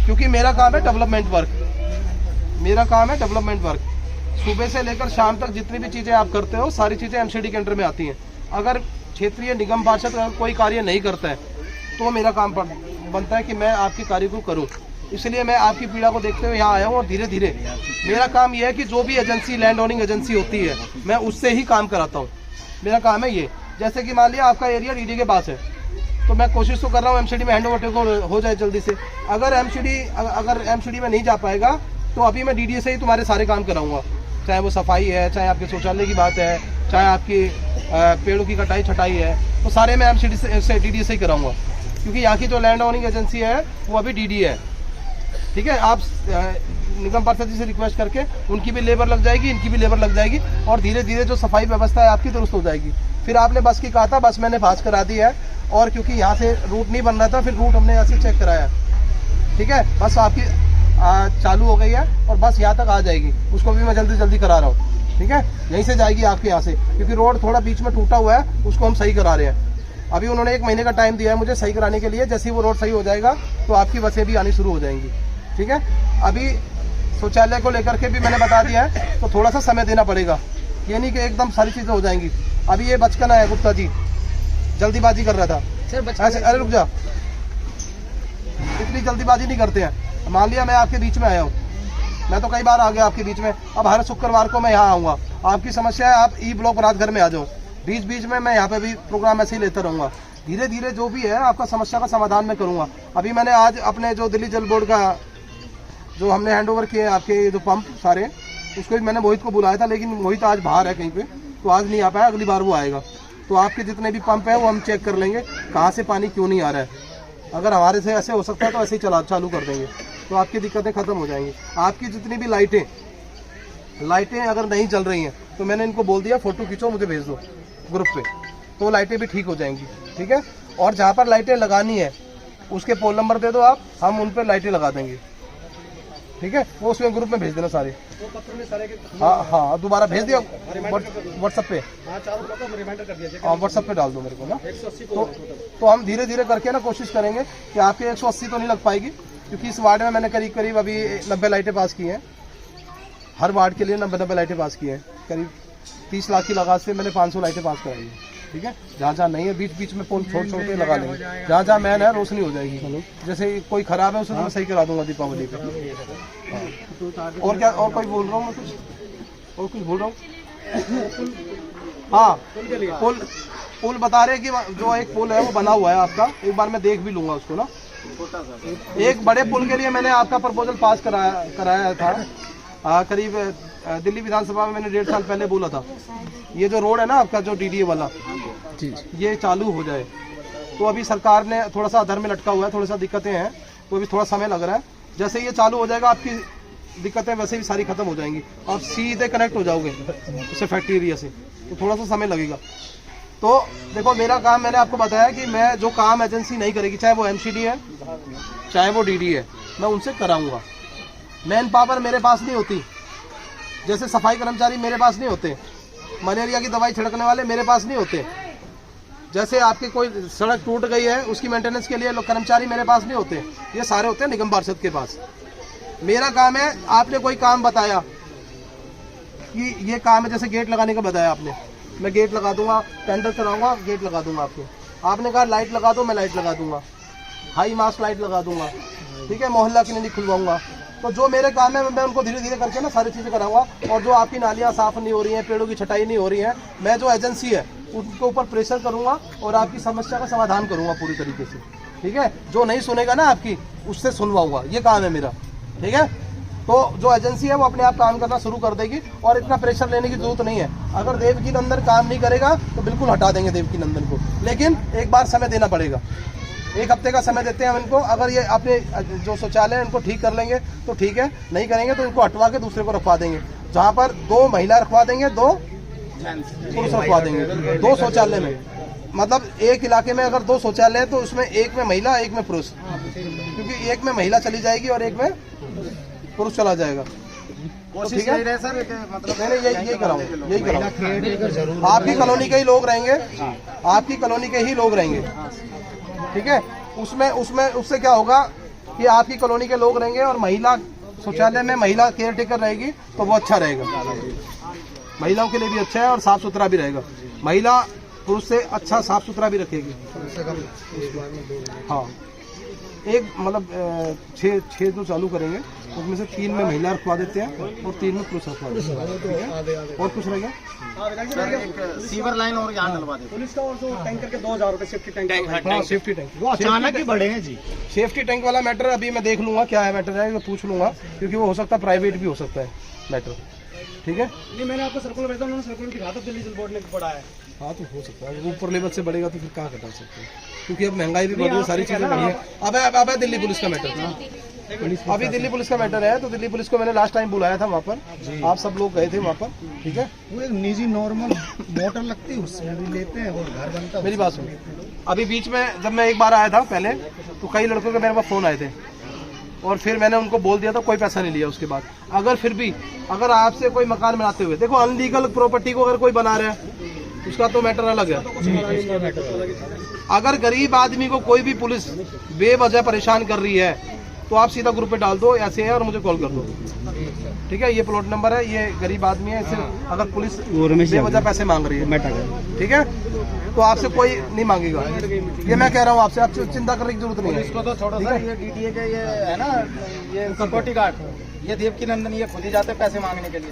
[SPEAKER 2] क्योंकि मेरा काम है डेवलपमेंट वर्क, मेरा काम है डेवलपमेंट वर्क। सुबह से लेकर शाम तक जितनी भी चीज़ें आप करते हो सारी चीज़ें एमसीडी के अंडर में आती हैं। अगर क्षेत्रीय निगम पार्षद अगर कोई कार्य नहीं करता है तो मेरा काम बनता है कि मैं आपके कार्य को करूं। इसलिए मैं आपकी पीड़ा को देखते हुए यहाँ आया हूँ और धीरे धीरे मेरा काम यह है कि जो भी एजेंसी लैंड ओनिंग एजेंसी होती है मैं उससे ही काम कराता हूँ। मेरा काम है ये। जैसे कि मान लिया आपका एरिया डीडी के पास है तो मैं कोशिश तो कर रहा हूँ एमसीडी में हैंड ओवर हो जाए जल्दी से। अगर एमसीडी में नहीं जा पाएगा तो अभी मैं डीडी से ही तुम्हारे सारे काम कराऊंगा, चाहे वो सफाई है, चाहे आपके शौचालय की बात है, चाहे आपकी पेड़ों की कटाई छटाई है, तो सारे मैं एमसीडी से डीडी से ही कराऊंगा, क्योंकि यहाँ की जो लैंड ओनिंग एजेंसी है वो अभी डीडी है। ठीक है, आप निगम पार्षद जी से रिक्वेस्ट करके उनकी भी लेबर लग जाएगी, इनकी भी लेबर लग जाएगी और धीरे धीरे जो सफाई व्यवस्था है आपकी दुरुस्त हो जाएगी। फिर आपने बस की कहा था, बस मैंने पास करा दी है और क्योंकि यहाँ से रूट नहीं बन रहा था फिर रूट हमने ऐसे चेक कराया। ठीक है, बस आपकी चालू हो गई है और बस यहाँ तक आ जाएगी, उसको भी मैं जल्दी करा रहा हूँ। ठीक है, यहीं से जाएगी आपके यहाँ से, क्योंकि रोड थोड़ा बीच में टूटा हुआ है, उसको हम सही करा रहे हैं। अभी उन्होंने 1 महीने का टाइम दिया है मुझे सही कराने के लिए। जैसे ही वो रोड सही हो जाएगा तो आपकी बसें भी आनी शुरू हो जाएंगी। ठीक है, अभी शौचालय को लेकर के भी मैंने बता दिया है, तो थोड़ा सा समय देना पड़ेगा, ये नहीं कि एकदम सारी चीज़ें हो जाएंगी। अभी ये बचपना है, गुप्ता जी जल्दीबाजी कर रहा था ऐसे। अरे रुक जा, इतनी जल्दीबाजी नहीं करते हैं। मान लिया मैं आपके बीच में आया हूँ, मैं तो कई बार आ गया आपके बीच में, अब हर शुक्रवार को मैं यहाँ आऊँगा। आपकी समस्या है, आप ई ब्लॉक राजघर में आ जाओ, बीच बीच में मैं यहाँ पे भी प्रोग्राम ऐसे ही लेता रहूँगा। धीरे धीरे जो भी है आपका समस्या का समाधान मैं करूँगा। अभी मैंने आज अपने जो दिल्ली जल बोर्ड का जो हमने हैंड ओवर किए आपके जो पंप सारे, उसको भी मैंने मोहित को बुलाया था, लेकिन मोहित आज बाहर है कहीं पे, तो आज नहीं आ पाया, अगली बार वो आएगा। तो आपके जितने भी पंप है वो हम चेक कर लेंगे कहाँ से पानी क्यों नहीं आ रहा है। अगर हमारे से ऐसे हो सकता है तो ऐसे ही चालू कर देंगे, तो आपकी दिक्कतें खत्म हो जाएंगी। आपकी जितनी भी लाइटें अगर नहीं चल रही हैं तो मैंने इनको बोल दिया फोटो खींचो मुझे भेज दो ग्रुप पे, तो लाइटें भी ठीक हो जाएंगी। ठीक है, और जहाँ पर लाइटें लगानी है उसके पोल नंबर दे दो आप, हम उन पर लाइटें लगा देंगे। ठीक है, वो उसमें ग्रुप में भेज देना सारे। हाँ, दोबारा भेज दिया व्हाट्सएप पे। हाँ, व्हाट्सएप पे डाल दो मेरे को ना। तो हम धीरे धीरे करके ना कोशिश करेंगे कि आपके 180 तो नहीं लग पाएगी, क्योंकि इस वार्ड में मैंने करीब अभी 90 लाइटें पास की हैं। हर वार्ड के लिए 90 लाइटें पास की हैं। करीब 30 लाख की लागत से मैंने 500 लाइटें पास कराई हैं। ठीक है, जहाँ नहीं है बीच बीच में पोल छोड़ के लगा देंगे, जहाँ मैन है रोशनी हो जाएगी। जैसे कोई खराब है उसे तो मैं सही करा दूंगा दीपावली पे। और क्या, और कोई बोल रहा हूँ मैं कुछ बोल रहा हूँ। हाँ, पुल बता रहे कि जो एक पुल है वो बना हुआ है आपका, एक बार मैं देख भी लूंगा उसको ना। एक बड़े पुल के लिए मैंने आपका प्रपोजल पास कराया था, करीब दिल्ली विधानसभा में मैंने 1.5 साल पहले बोला था। ये जो रोड है ना आपका जो डीडीए वाला, ये चालू हो जाए, तो अभी सरकार ने थोड़ा सा अधर में लटका हुआ है, थोड़ा सा दिक्कतें हैं, तो अभी थोड़ा समय लग रहा है। जैसे ये चालू हो जाएगा आपकी दिक्कतें वैसे भी सारी खत्म हो जाएंगी, आप सीधे कनेक्ट हो जाओगे उससे फैक्ट्री एरिया से, तो थोड़ा सा समय लगेगा। तो देखो मेरा काम, मैंने आपको बताया कि मैं जो काम एजेंसी नहीं करेगी, चाहे वो एमसीडी है चाहे वो डीडी है, मैं उनसे कराऊंगा। मैन पावर मेरे पास नहीं होती, जैसे सफाई कर्मचारी मेरे पास नहीं होते, मलेरिया की दवाई छिड़कने वाले मेरे पास नहीं होते, जैसे आपकी कोई सड़क टूट गई है उसकी मेंटेनेंस के लिए लोग कर्मचारी मेरे पास नहीं होते, ये सारे होते हैं निगम पार्षद के पास। मेरा काम है, आपने कोई काम बताया कि ये काम है, जैसे गेट लगाने का बताया आपने, मैं गेट लगा दूंगा, टेंडर कराऊंगा, गेट लगा दूंगा आपको। आपने कहा लाइट लगा दो, मैं लाइट लगा दूंगा, हाई मास्ट लाइट लगा दूंगा। ठीक है, मोहल्ला क्लिनिक खुलवाऊंगा। तो जो मेरे काम है मैं उनको धीरे धीरे करके ना सारी चीज़ें कराऊंगा। और जो आपकी नालियाँ साफ नहीं हो रही हैं, पेड़ों की छटाई नहीं हो रही है, मैं जो एजेंसी है उनके ऊपर प्रेशर करूंगा और आपकी समस्या का समाधान करूंगा पूरी तरीके से। ठीक है, जो नहीं सुनेगा ना आपकी, उससे सुनवाऊंगा, ये काम है मेरा। ठीक है, तो जो एजेंसी है वो अपने आप काम करना शुरू कर देगी और इतना प्रेशर लेने की जरूरत नहीं है। अगर देवकी नंदन काम नहीं करेगा तो बिल्कुल हटा देंगे देवकी नंदन को, लेकिन एक बार समय देना पड़ेगा। 1 हफ्ते का समय देते हैं हम इनको। अगर ये अपने जो शौचालय है इनको ठीक कर लेंगे तो ठीक है, नहीं करेंगे तो इनको हटवा के दूसरे को रखवा देंगे। जहाँ पर 2 महिला रखवा देंगे, 2 पुरुष रखवा देंगे, 2 शौचालय में। मतलब एक इलाके में अगर 2 शौचालय है तो उसमें एक में महिला, एक में पुरुष, क्योंकि एक में महिला चली जाएगी और एक में पुरुष चला जाएगा। तो ठीक है सर, मतलब मैंने यही कराऊंगा। आपकी कॉलोनी के ही लोग रहेंगे, आपकी कॉलोनी के ही लोग रहेंगे। ठीक है, उससे क्या होगा कि आपकी कॉलोनी के लोग रहेंगे और महिला शौचालय में महिला केयर टेकर रहेगी, तो वो अच्छा रहेगा, महिलाओं के लिए भी अच्छा है और साफ सुथरा भी रहेगा। महिला पुरुष से अच्छा साफ सुथरा भी रखेगी। हाँ, एक मतलब 6 जो चालू करेंगे उसमें से 3 में महिला रखवा देते हैं और 3 में पुरुष रखवा देते हैं। और कुछ रहेगा
[SPEAKER 7] सीवर लाइन और यहाँ डलवा देते।
[SPEAKER 5] पुलिस का और जो टैंकर के 2000 रुपए सेफ्टी टैंक।
[SPEAKER 2] हाँ, सेफ्टी टैंक
[SPEAKER 7] वो अचानक ही बढ़े हैं जी।
[SPEAKER 2] सेफ्टी टैंक वाला मैटर अभी मैं देख लूंगा क्या है मैटर है, मैं पूछ लूंगा, क्योंकि वो हो सकता है प्राइवेट भी हो सकता है मैटर। ठीक है,
[SPEAKER 5] नहीं मैंने आपको सर्कुलर भेजा, उन्होंने सर्कुलर दिखा था, दिल्ली जल बोर्ड ने पढ़ा है।
[SPEAKER 2] हाँ तो हो सकता है, ऊपर लेवल से बढ़ेगा तो फिर कहाँ घटा सकते हैं, क्योंकि अब महंगाई भी बढ़ रही है, सारी चीजें बढ़ी है। अब दिल्ली पुलिस का मैटर, अभी दिल्ली पुलिस का मैटर है, तो दिल्ली पुलिस को मैंने लास्ट टाइम बुलाया था वहाँ पर, आप सब लोग गए थे वहाँ पर। ठीक है,
[SPEAKER 7] वो एक निजी नॉर्मल मोटर लगती है उससे भी लेते हैं और घर बनता है।
[SPEAKER 2] मेरी बात सुनो, अभी बीच में जब मैं एक बार आया था पहले, तो कई लड़कों के मेरे पास फोन आए थे और फिर मैंने उनको बोल दिया था, कोई पैसा नहीं लिया उसके बाद। अगर फिर भी अगर आपसे कोई मकान बनाते हुए, देखो अनलीगल प्रॉपर्टी को अगर कोई बना रहा है उसका तो मैटर अलग है। अगर गरीब आदमी को कोई भी पुलिस बेवजह परेशान कर रही है तो आप सीधा ग्रुप पे डाल दो ऐसे है और मुझे कॉल कर दो। ठीक है, ये प्लॉट नंबर है, ये गरीब आदमी है, इससे अगर पुलिस बेवजह पैसे मांग रही है, ठीक है, तो आपसे कोई नहीं मांगेगा। ये मैं कह रहा हूँ आपसे, आप चिंता करने की जरूरत नहीं है।
[SPEAKER 7] इसको तो छोड़ो सर, ये डीटीए के ये है ना, ये सिक्योरिटी गार्ड, ये देवकी नंदन, ये खुद ही जाते पैसे मांगने के लिए।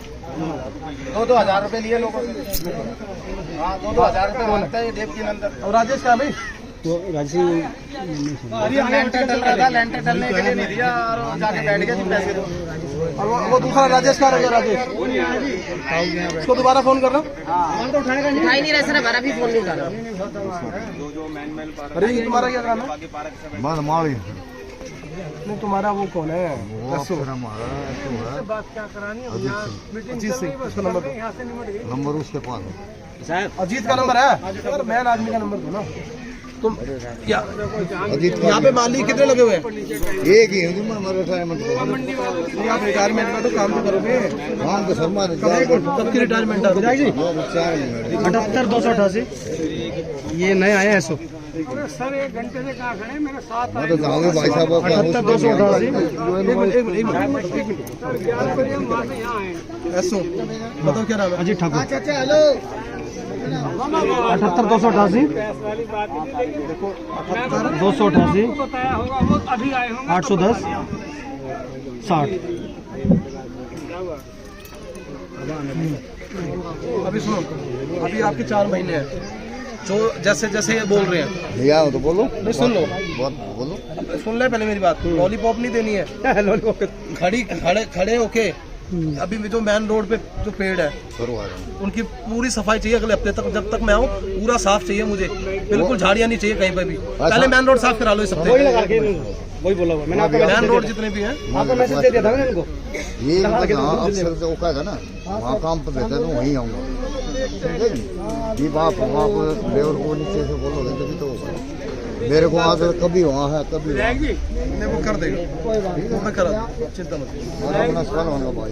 [SPEAKER 7] 2-2 हजार रुपए लिए लोगों से। हाँ, 2-2 हजार रुपए मांगता है ये देवकी नंदन।
[SPEAKER 2] और राजेश का भाई
[SPEAKER 10] तो राजसी
[SPEAKER 7] लेंटर डल रहा था, लेंटर डलने के लिए नहीं दिया और जाके बैठ गया जी पैसे दो।
[SPEAKER 2] और वो दूसरा राजेश का रहेगा, राजेश उसको दोबारा फोन कर रहा हूँ,
[SPEAKER 1] उठाई नहीं रहे सर, हमारा भी फोन नहीं उठा रहा।
[SPEAKER 2] अरे तुम्हारा क्या काम है? नहीं, तुम्हारा वो कौन है? अजीत सिंह, उसका
[SPEAKER 10] नंबर उसके पास है।
[SPEAKER 2] अजीत का नंबर है, मैन आदमी का नंबर दो ना तुम। यहाँ पे मालिक कितने लगे हुए हैं?
[SPEAKER 10] एक ही रिटायरमेंट।
[SPEAKER 2] आप रिटायरमेंट में तो काम तो करोगे,
[SPEAKER 10] काम तो शर्मा
[SPEAKER 2] कब की रिटायरमेंट हो जाएगी?
[SPEAKER 5] 78-288 ये नए आए हैं। सो
[SPEAKER 10] सर 1 घंटे से कहाँ खड़े, मेरे साथ मैं तो जाऊंगे भाई साहब।
[SPEAKER 5] 78-288
[SPEAKER 2] ऐसो बताओ क्या नाम है?
[SPEAKER 5] अजीत ठाकुर।
[SPEAKER 7] अच्छा हेलो,
[SPEAKER 5] 78-288
[SPEAKER 2] देखो
[SPEAKER 5] 288 810 60।
[SPEAKER 2] अभी सुनो, अभी आपके 4 महीने हैं, जो जैसे जैसे ये बोल रहे हैं
[SPEAKER 10] भैया तो बोलो,
[SPEAKER 2] नहीं सुन लो,
[SPEAKER 10] बोलो,
[SPEAKER 2] सुन ले पहले मेरी बात। लॉलीपॉप नहीं देनी है, लॉलीपॉप खड़े होके। अभी जो मेन रोड पे जो पेड़ है उनकी पूरी सफाई चाहिए अगले हफ्ते तक, जब तक मैं आऊँ पूरा साफ चाहिए मुझे, बिल्कुल झाड़ियाँ नहीं चाहिए कहीं पे भी। पहले मेन रोड साफ करा लो इस हफ्ते,
[SPEAKER 5] वही बोला हुआ मैंने आपको,
[SPEAKER 2] मेन रोड जितने भी हैं
[SPEAKER 5] आपको मैसेज दे दिया था मैंने उनको।
[SPEAKER 10] ये अक्सर जो कहेगा ना वहाँ काम पर रहता है तो वहीं आऊँगा, ठीक है जी। ये बाप वहाँ पर लेबर को नीचे से बोलोगे तभी तो होगा। मेरे को वहाँ से कभी वहाँ है कभी
[SPEAKER 2] नहीं, वो कर देगा, मैं करा दूँ, चिंता मत करो।
[SPEAKER 10] अपना सवाल होगा भाई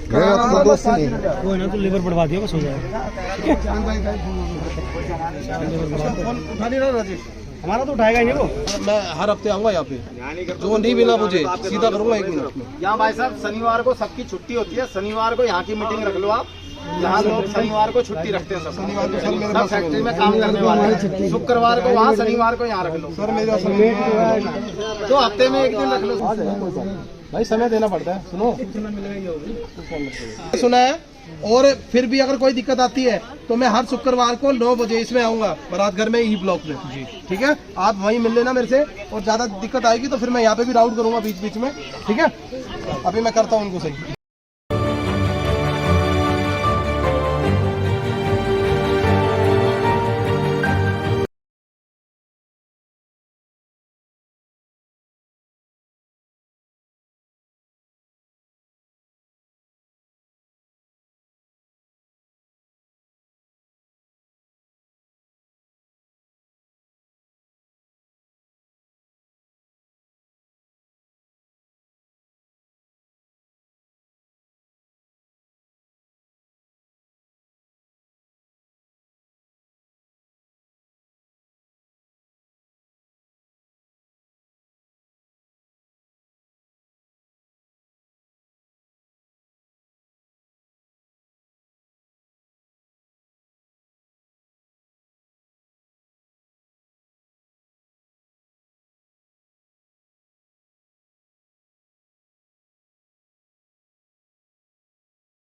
[SPEAKER 10] मेरा तो दोस्त नहीं
[SPEAKER 5] कोई ना, तो लीवर बढ़वा दिया बस हो जाएगा।
[SPEAKER 2] फोन उठा नहीं रहा राजेश,
[SPEAKER 5] हमारा तो उठाएगा ही नहीं वो।
[SPEAKER 2] मैं हर हफ्ते आऊँगा यहाँ पे, जो नहीं मिला मुझे सीधा करूँगा 1 मिनट में।
[SPEAKER 7] यहाँ भाई साहब शनिवार को सबकी छुट्टी होती है, शनिवार को यहाँ की मीटिंग रख लो आप। यहाँ लोग शनिवार को छुट्टी रखते हैं,
[SPEAKER 2] शनिवार को सर मेरे
[SPEAKER 7] सब
[SPEAKER 2] पास
[SPEAKER 7] फैक्ट्री में काम करने वाले। शुक्रवार को वहाँ, शनिवार को यहाँ रख लो।
[SPEAKER 2] सर मेरे पास
[SPEAKER 7] तो हफ्ते में 1 दिन रख लो।
[SPEAKER 2] भाई समय देना पड़ता है। सुनो, सुना है। और फिर भी अगर कोई दिक्कत आती है तो मैं हर शुक्रवार को 9 बजे इसमें आऊंगा, बारात घर में, ई ब्लॉक में जी, ठीक है। आप वहीं मिल लेना मेरे से, और ज्यादा दिक्कत आएगी तो फिर मैं यहाँ पे भी राउट करूंगा बीच बीच में, ठीक है। अभी मैं करता हूँ उनको सही।